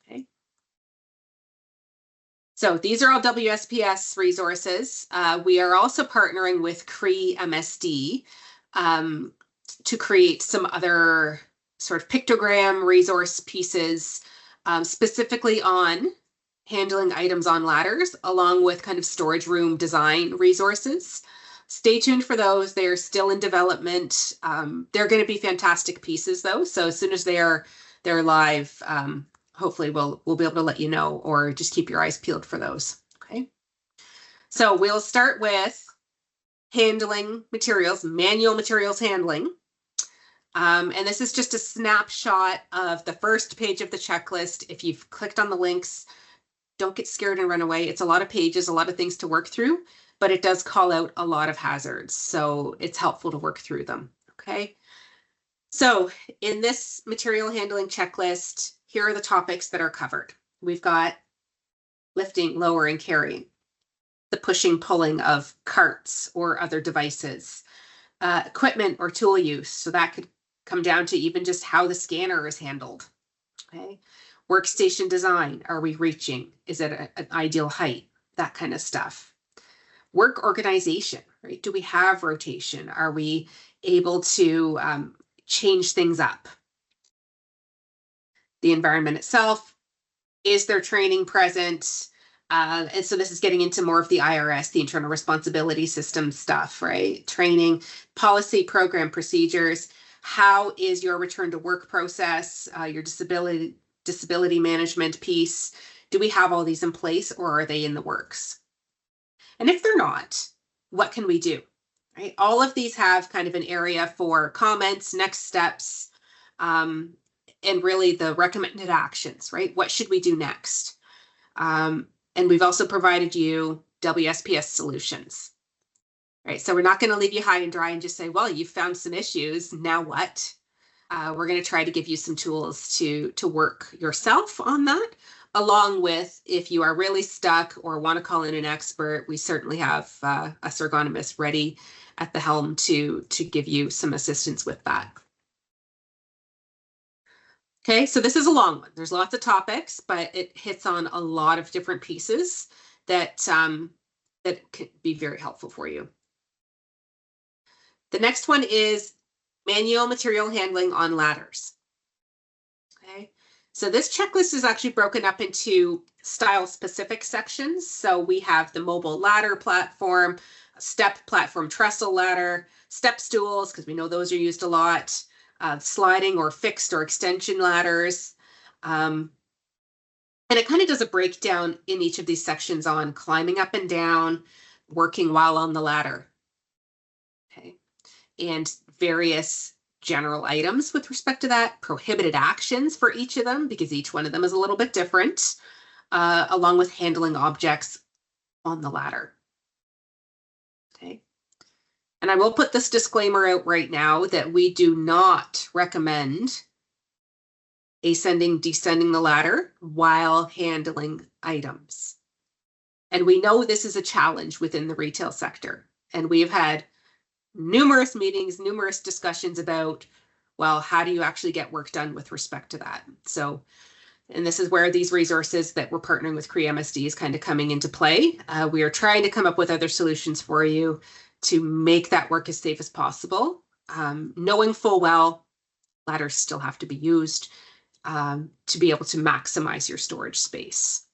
Okay. So these are all WSPS resources. We are also partnering with Cree MSD to create some other sort of pictogram resource pieces specifically on handling items on ladders, along with kind of storage room design resources. Stay tuned for those. They're still in development. They're going to be fantastic pieces, though. So as soon as they're live, hopefully we'll be able to let you know, or just keep your eyes peeled for those. Okay. So we'll start with handling materials, manual materials handling. And this is just a snapshot of the first page of the checklist. If you've clicked on the links, don't get scared and run away. It's a lot of pages, a lot of things to work through, but it does call out a lot of hazards. So it's helpful to work through them. Okay. So in this material handling checklist, here are the topics that are covered. We've got lifting, lowering, carrying, the pushing, pulling of carts or other devices, equipment or tool use. So that could come down to even just how the scanner is handled. Okay. Workstation design. Are we reaching? Is it an ideal height? That kind of stuff. Work organization, right? Do we have rotation? Are we able to change things up? The environment itself. Is there training present? And so this is getting into more of the IRS, the internal responsibility system stuff, right? Training, policy, program, procedures. How is your return to work process, your disability management piece? Do we have all these in place, or are they in the works? And if they're not, what can we do? Right? All of these have kind of an area for comments, next steps, and really the recommended actions, right? What should we do next? And we've also provided you WSPS solutions, right? So we're not going to leave you high and dry and just say, well, you found some issues, now what? We're going to try to give you some tools to work yourself on that, along with, if you are really stuck or want to call in an expert, we certainly have a ergonomist ready at the helm to give you some assistance with that. Okay, so this is a long one. There's lots of topics, but it hits on a lot of different pieces that that can be very helpful for you. The next one is manual material handling on ladders. Okay, so this checklist is actually broken up into style-specific sections. So we have the mobile ladder platform, step platform trestle ladder, step stools, because we know those are used a lot. Sliding or fixed or extension ladders. And it kind of does a breakdown in each of these sections on climbing up and down, working while on the ladder. Okay. And various general items with respect to that, prohibited actions for each of them, because each one of them is a little bit different, along with handling objects on the ladder. Okay. And I will put this disclaimer out right now that we do not recommend ascending, descending the ladder while handling items. And we know this is a challenge within the retail sector. And we've had numerous meetings, numerous discussions about, well, how do you actually get work done with respect to that? So, and this is where these resources that we're partnering with Cree MSD is kind of coming into play. We are trying to come up with other solutions for you to make that work as safe as possible, knowing full well ladders still have to be used to be able to maximize your storage space.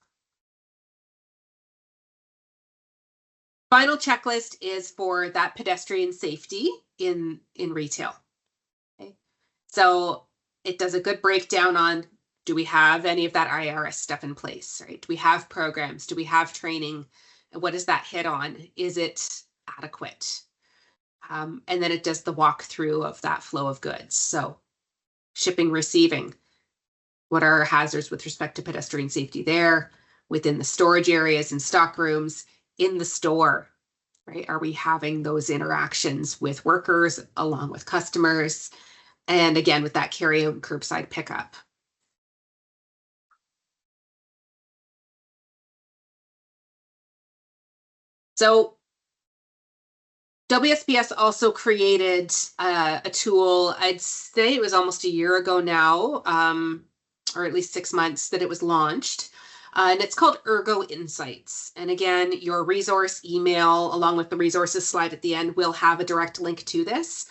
Final checklist is for that pedestrian safety in retail. Okay. So it does a good breakdown on, do we have any of that IRS stuff in place, right? Do we have programs? Do we have training? And what does that hit on? Is it adequate? And then it does the walkthrough of that flow of goods. So shipping, receiving, what are our hazards with respect to pedestrian safety there, within the storage areas and stock rooms, in the store, right? Are we having those interactions with workers along with customers? And again, with that carry out and curbside pickup. So WSPS also created a tool, I'd say it was almost a year ago now, or at least 6 months that it was launched. And it's called Ergo Insights. And again, your resource email, along with the resources slide at the end, will have a direct link to this.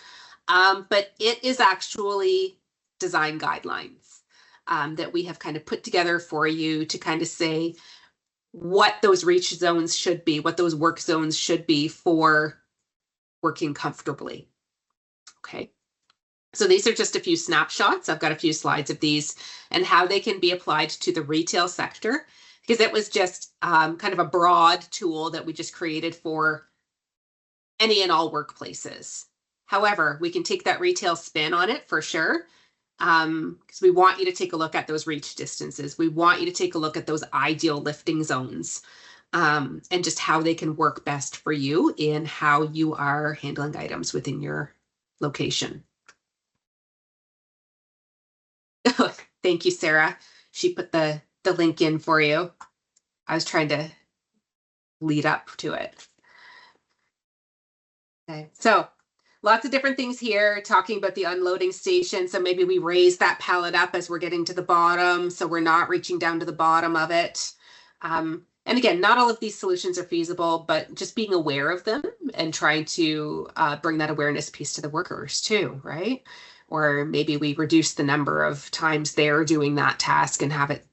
But it is actually design guidelines that we have kind of put together for you to kind of say what those reach zones should be, what those work zones should be for working comfortably. Okay. So these are just a few snapshots. I've got a few slides of these and how they can be applied to the retail sector. because it was just kind of a broad tool that we just created for any and all workplaces. However, we can take that retail spin on it for sure, because we want you to take a look at those reach distances. We want you to take a look at those ideal lifting zones, and just how they can work best for you in how you are handling items within your location. Thank you, Sarah. She put the link in for you. I was trying to lead up to it. Okay, so lots of different things here talking about the unloading station. So maybe we raise that pallet up as we're getting to the bottom, so we're not reaching down to the bottom of it. And again, not all of these solutions are feasible, but just being aware of them and trying to bring that awareness piece to the workers too, right? Or maybe we reduce the number of times they're doing that task and have it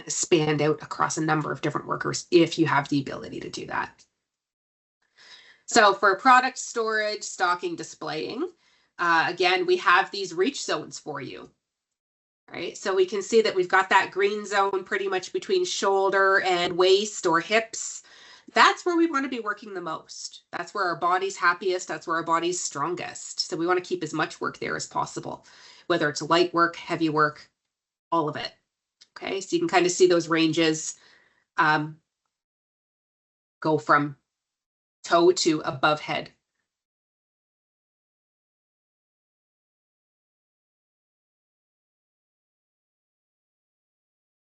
spanned out across a number of different workers if you have the ability to do that. So for product storage, stocking, displaying, again, we have these reach zones for you, right? So we can see that we've got that green zone pretty much between shoulder and waist or hips. That's where we want to be working the most. That's where our body's happiest. That's where our body's strongest. So we want to keep as much work there as possible, whether it's light work, heavy work, all of it. Okay, so you can kind of see those ranges go from toe to above head.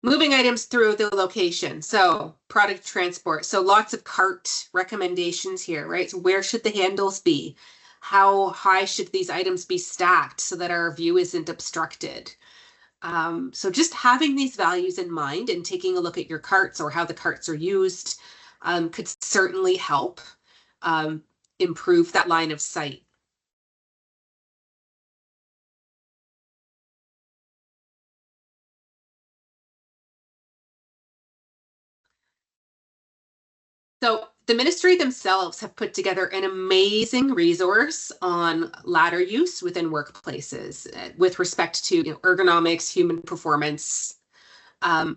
Moving items through the location. So product transport. So lots of cart recommendations here, right? So where should the handles be? How high should these items be stacked so that our view isn't obstructed? So just having these values in mind and taking a look at your carts or how the carts are used could certainly help improve that line of sight. So the ministry themselves have put together an amazing resource on ladder use within workplaces with respect to ergonomics, human performance. And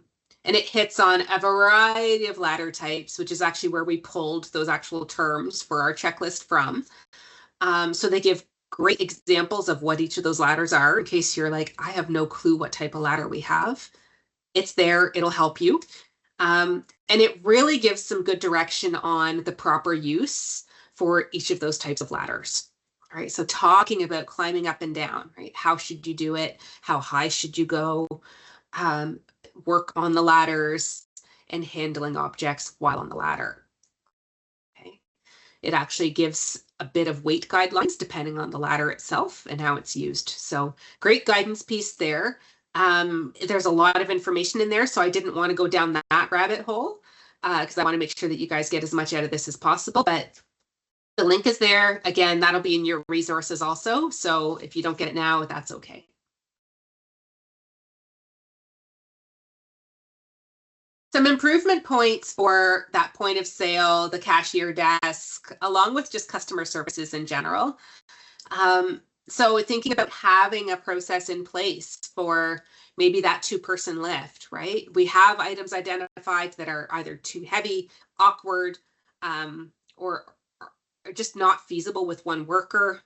it hits on a variety of ladder types, which is actually where we pulled those actual terms for our checklist from. So they give great examples of what each of those ladders are in case you're like, I have no clue what type of ladder we have. It's there, it'll help you. And it really gives some good direction on the proper use for each of those types of ladders. All right, so talking about climbing up and down, right? How should you do it? How high should you go? Work on the ladders and handling objects while on the ladder. Okay. It actually gives a bit of weight guidelines depending on the ladder itself and how it's used. So great guidance piece there. There's a lot of information in there, so I didn't want to go down that rabbit hole because I want to make sure that you guys get as much out of this as possible. But the link is there. Again, that'll be in your resources also. So if you don't get it now, that's okay. Some improvement points for that point of sale, the cashier desk, along with just customer services in general. So thinking about having a process in place for maybe that two-person lift, right? We have items identified that are either too heavy, awkward, or just not feasible with one worker.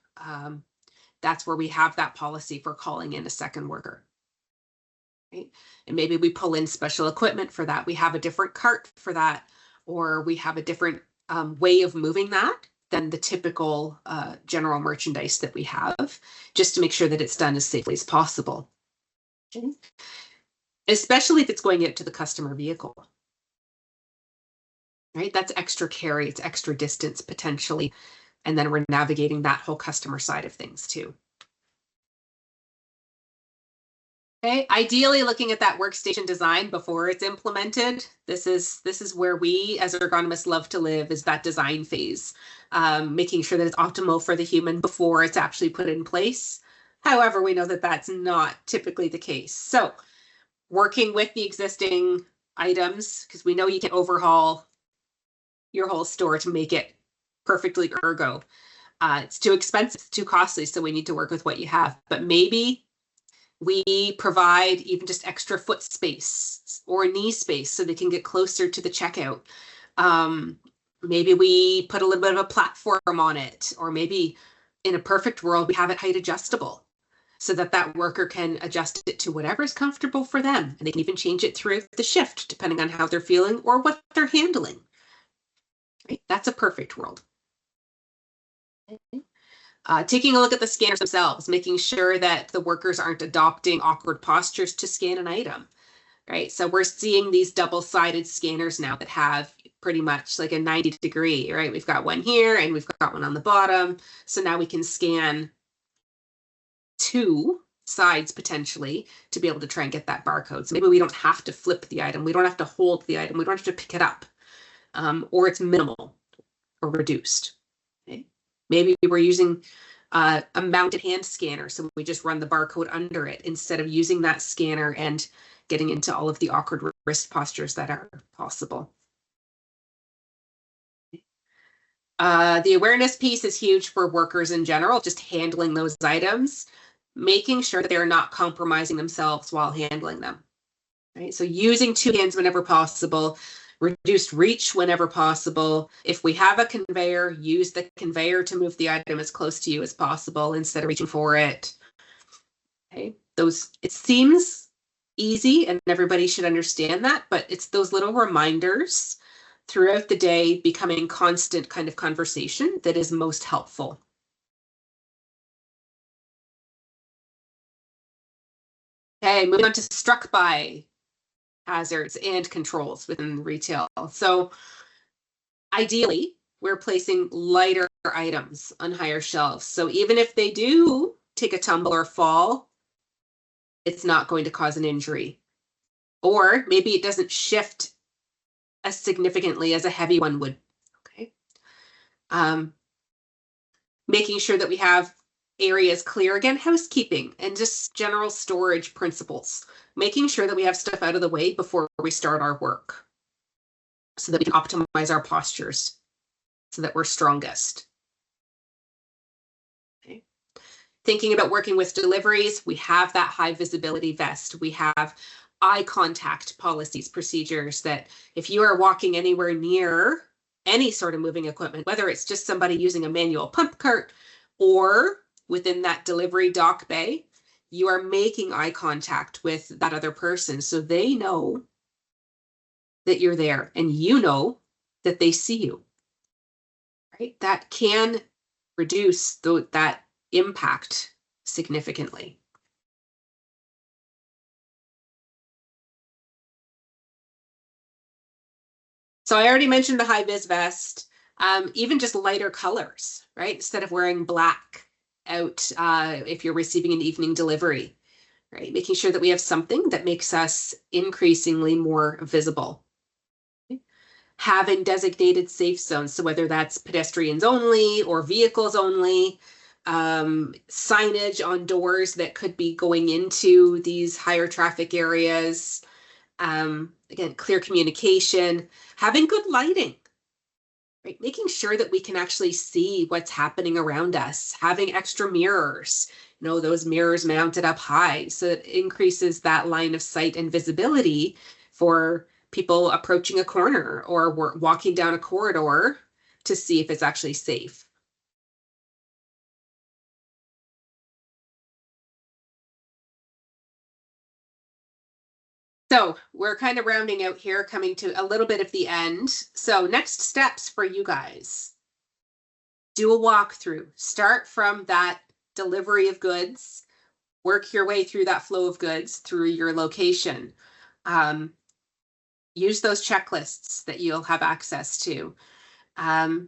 That's where we have that policy for calling in a second worker. Right? And maybe we pull in special equipment for that. We have a different cart for that, or we have a different way of moving that than the typical general merchandise that we have, just to make sure that it's done as safely as possible. Okay. Especially if it's going out to the customer vehicle. Right? That's extra carry, it's extra distance potentially. And then we're navigating that whole customer side of things too. Okay, ideally looking at that workstation design before it's implemented. This is where we as ergonomists love to live, is that design phase, making sure that it's optimal for the human before it's actually put in place. However, we know that that's not typically the case. So working with the existing items, because we know you can overhaul your whole store to make it perfectly ergo. It's too expensive, it's too costly, so we need to work with what you have. But maybe We provide even just extra foot space or knee space so they can get closer to the checkout. Maybe we put a little bit of a platform on it, or maybe in a perfect world, we have it height adjustable so that that worker can adjust it to whatever is comfortable for them. And they can even change it throughout the shift, depending on how they're feeling or what they're handling. Right? That's a perfect world. Taking a look at the scanners themselves, making sure that the workers aren't adopting awkward postures to scan an item, right? So we're seeing these double-sided scanners now that have pretty much like a 90-degree, right? We've got one here and we've got one on the bottom. So now we can scan two sides potentially to be able to try and get that barcode. So maybe we don't have to flip the item. We don't have to hold the item. We don't have to pick it up, or it's minimal or reduced. Okay. Maybe we're using a mounted hand scanner, so we just run the barcode under it instead of using that scanner and getting into all of the awkward wrist postures that are possible. The awareness piece is huge for workers in general, just handling those items, making sure that they're not compromising themselves while handling them. Right? So using two hands whenever possible, reduced reach whenever possible. If we have a conveyor, use the conveyor to move the item as close to you as possible instead of reaching for it. Okay, it seems easy and everybody should understand that, but it's those little reminders throughout the day becoming constant kind of conversation that is most helpful. Okay, moving on to struck by hazards and controls within retail. So ideally, we're placing lighter items on higher shelves. So even if they do take a tumble or fall, it's not going to cause an injury. Or maybe it doesn't shift as significantly as a heavy one would. Okay. Making sure that we have areas clear, again, housekeeping and just general storage principles, making sure that we have stuff out of the way before we start our work so that we can optimize our postures so that we're strongest. Okay. Thinking about working with deliveries, we have that high visibility vest. We have eye contact policies, procedures that if you are walking anywhere near any sort of moving equipment, whether it's just somebody using a manual pump cart or within that delivery dock bay, you are making eye contact with that other person so they know that you're there and you know that they see you. Right? That can reduce that impact significantly. So I already mentioned the high vis vest, even just lighter colors, right? Instead of wearing black out if you're receiving an evening delivery, right? Making sure that we have something that makes us increasingly more visible. Okay. Having designated safe zones, so whether that's pedestrians only or vehicles only, signage on doors that could be going into these higher traffic areas, again, clear communication, having good lighting, right? Making sure that we can actually see what's happening around us, having extra mirrors, those mirrors mounted up high, so it increases that line of sight and visibility for people approaching a corner or walking down a corridor to see if it's actually safe. So we're kind of rounding out here, coming to a little bit of the end. So next steps for you guys. Do a walkthrough. Start from that delivery of goods. Work your way through that flow of goods through your location. Use those checklists that you'll have access to. And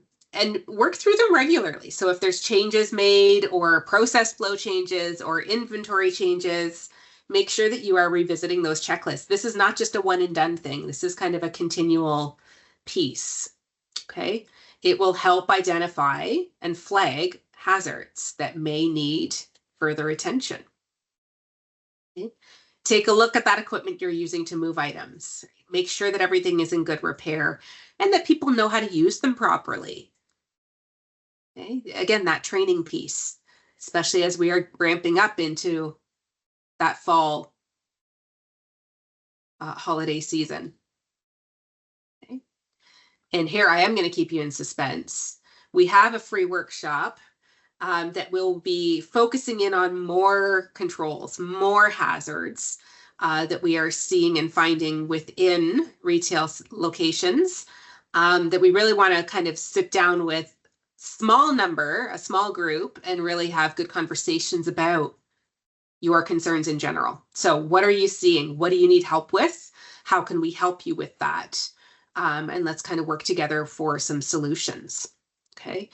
work through them regularly. So if there's changes made or process flow changes or inventory changes, make sure that you are revisiting those checklists. This is not just a one and done thing. This is kind of a continual piece, okay? It will help identify and flag hazards that may need further attention. Okay? Take a look at that equipment you're using to move items. Make sure that everything is in good repair and that people know how to use them properly. Okay? Again, that training piece, especially as we are ramping up into that fall holiday season. Okay. And here I am going to keep you in suspense. We have a free workshop that will be focusing in on more controls, more hazards that we are seeing and finding within retail locations that we really want to kind of sit down with a small group, and really have good conversations about your concerns in general. So what are you seeing? What do you need help with? How can we help you with that? And let's kind of work together for some solutions. Okay.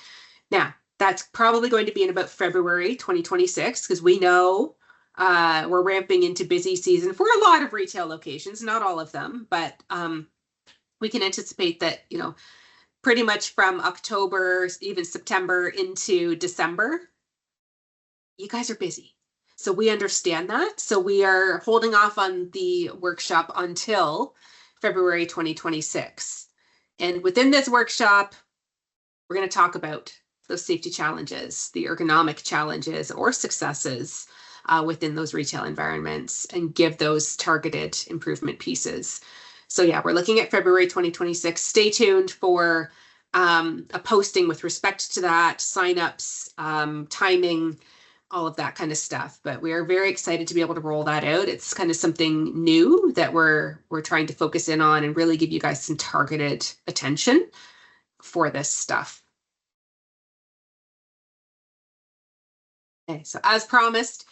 Now, that's probably going to be in about February 2026, because we know we're ramping into busy season for a lot of retail locations, not all of them, but we can anticipate that, pretty much from October, even September into December, you guys are busy. So we understand that. So we are holding off on the workshop until February 2026. And within this workshop, we're going to talk about those safety challenges, the ergonomic challenges or successes within those retail environments, and give those targeted improvement pieces. So yeah, we're looking at February 2026. Stay tuned for a posting with respect to that, signups, timing, all of that kind of stuff. But we are very excited to be able to roll that out. It's kind of something new that we're trying to focus in on and really give you guys some targeted attention for this stuff. Okay, so as promised,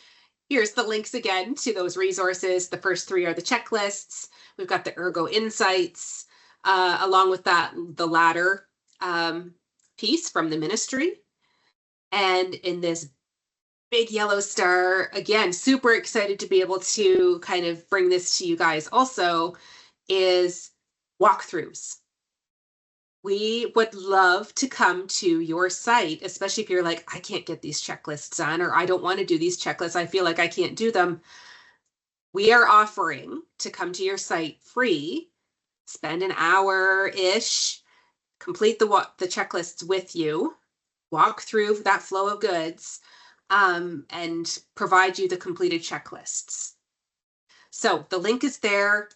here's the links again to those resources. The first three are the checklists. We've got the Ergo Insights, along with that, the ladder piece from the ministry. And in this big yellow star, again, super excited to be able to kind of bring this to you guys also, is walkthroughs. We would love to come to your site, especially if you're like, I can't get these checklists done, or I don't want to do these checklists. I feel like I can't do them. We are offering to come to your site free, spend an hour-ish, complete the checklists with you, walk through that flow of goods, and provide you the completed checklists. So the link is there.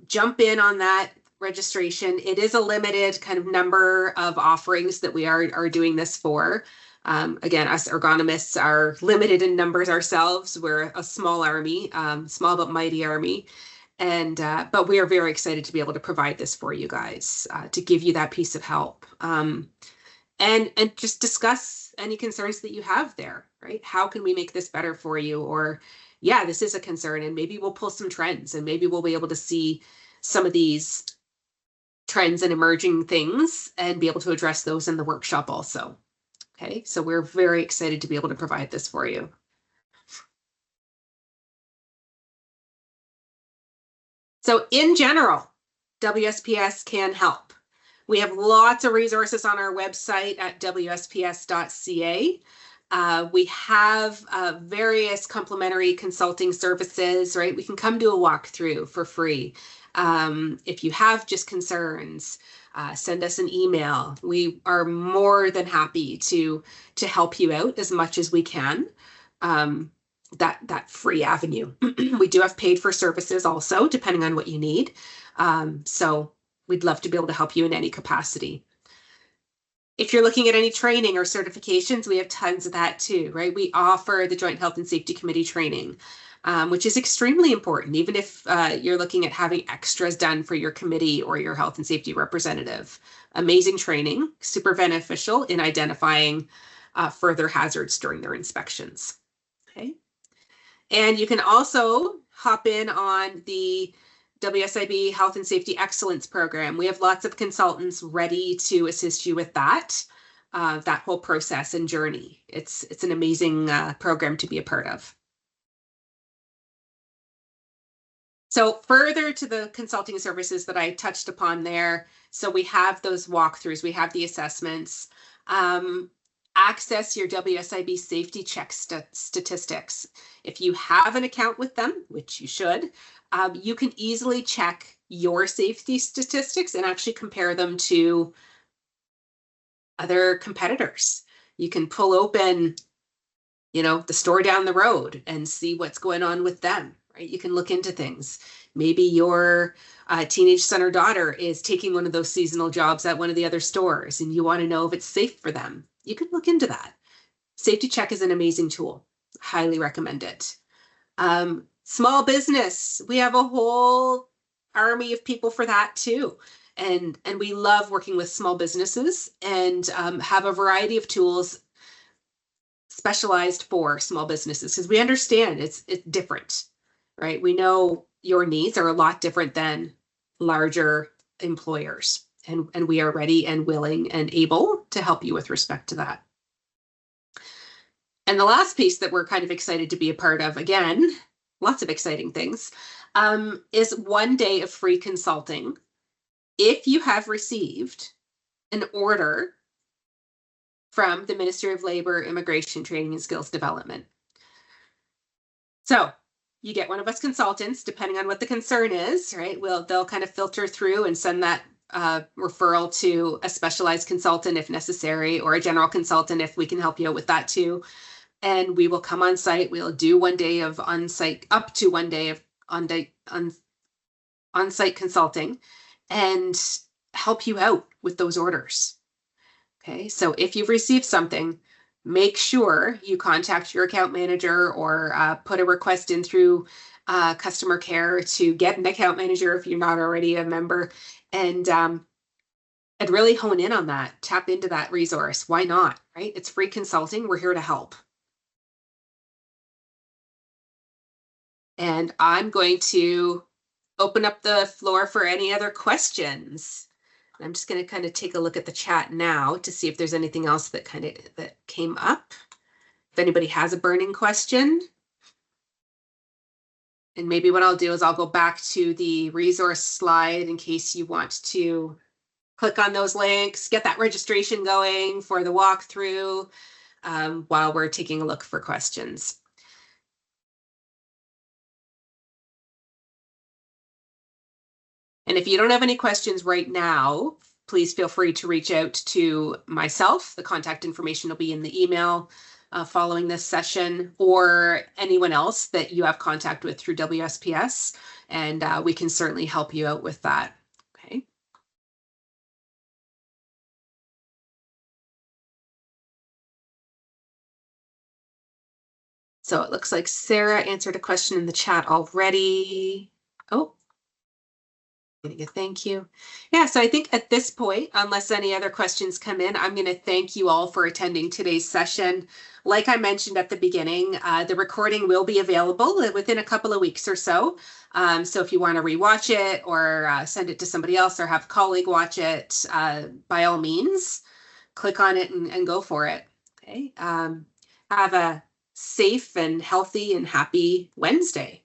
Jump in on that registration. It is a limited kind of number of offerings that we are doing this for. Again, us ergonomists are limited in numbers ourselves. We're a small army, small but mighty army. And but we are very excited to be able to provide this for you guys, to give you that piece of help. And just discuss any concerns that you have there, right? How can we make this better for you? Or, yeah, this is a concern, and maybe we'll pull some trends, and maybe we'll be able to see some of these trends and emerging things and be able to address those in the workshop also. Okay, so we're very excited to be able to provide this for you. So in general, WSPS can help. We have lots of resources on our website at WSPS.ca. We have various complimentary consulting services, right? We can come do a walkthrough for free. If you have just concerns, send us an email. We are more than happy to help you out as much as we can. That free avenue. We do have paid for services also, depending on what you need. So we'd love to be able to help you in any capacity. If you're looking at any training or certifications, we have tons of that too, right? We offer the Joint Health and Safety Committee training, which is extremely important, even if you're looking at having extras done for your committee or your health and safety representative. Amazing training, super beneficial in identifying further hazards during their inspections. Okay. And you can also hop in on the WSIB Health and Safety Excellence Program. We have lots of consultants ready to assist you with that whole process and journey. It's an amazing program to be a part of. So further to the consulting services that I touched upon there, so we have those walkthroughs, we have the assessments. Access your WSIB safety check statistics. If you have an account with them, which you should, you can easily check your safety statistics and actually compare them to other competitors. You can pull open the store down the road and see what's going on with them, right? You can look into things. Maybe your teenage son or daughter is taking one of those seasonal jobs at one of the other stores and you want to know if it's safe for them. You can look into that. Safety Check is an amazing tool. Highly recommend it. Small business, we have a whole army of people for that too. And we love working with small businesses and have a variety of tools specialized for small businesses because we understand it's different, right? We know your needs are a lot different than larger employers, and we are ready and willing and able to help you with respect to that. And the last piece that we're kind of excited to be a part of, again, lots of exciting things, is 1 day of free consulting if you have received an order from the Ministry of Labor, Immigration, Training, and Skills Development. So you get one of us consultants, depending on what the concern is, right? They'll kind of filter through and send that referral to a specialized consultant if necessary, or a general consultant if we can help you out with that too. And we will come on site. We'll do 1 day of on-site, up to 1 day of on-site consulting, and help you out with those orders. Okay, so if you've received something, make sure you contact your account manager or put a request in through customer care to get an account manager if you're not already a member, and really hone in on that, tap into that resource. Why not, right? It's free consulting. We're here to help. And I'm going to open up the floor for any other questions. I'm just going to kind of take a look at the chat now to see if there's anything else that came up. If anybody has a burning question. And maybe what I'll do is I'll go back to the resource slide in case you want to click on those links, get that registration going for the walkthrough while we're taking a look for questions. And if you don't have any questions right now, please feel free to reach out to myself. The contact information will be in the email following this session, or anyone else that you have contact with through WSPS, and we can certainly help you out with that. Okay. So it looks like Sarah answered a question in the chat already. Oh. Thank you. Yeah, so I think at this point, unless any other questions come in, I'm going to thank you all for attending today's session. Like I mentioned at the beginning, the recording will be available within a couple of weeks or so. So if you want to rewatch it or send it to somebody else or have a colleague watch it, by all means, click on it and go for it. Okay. Have a safe and healthy and happy Wednesday.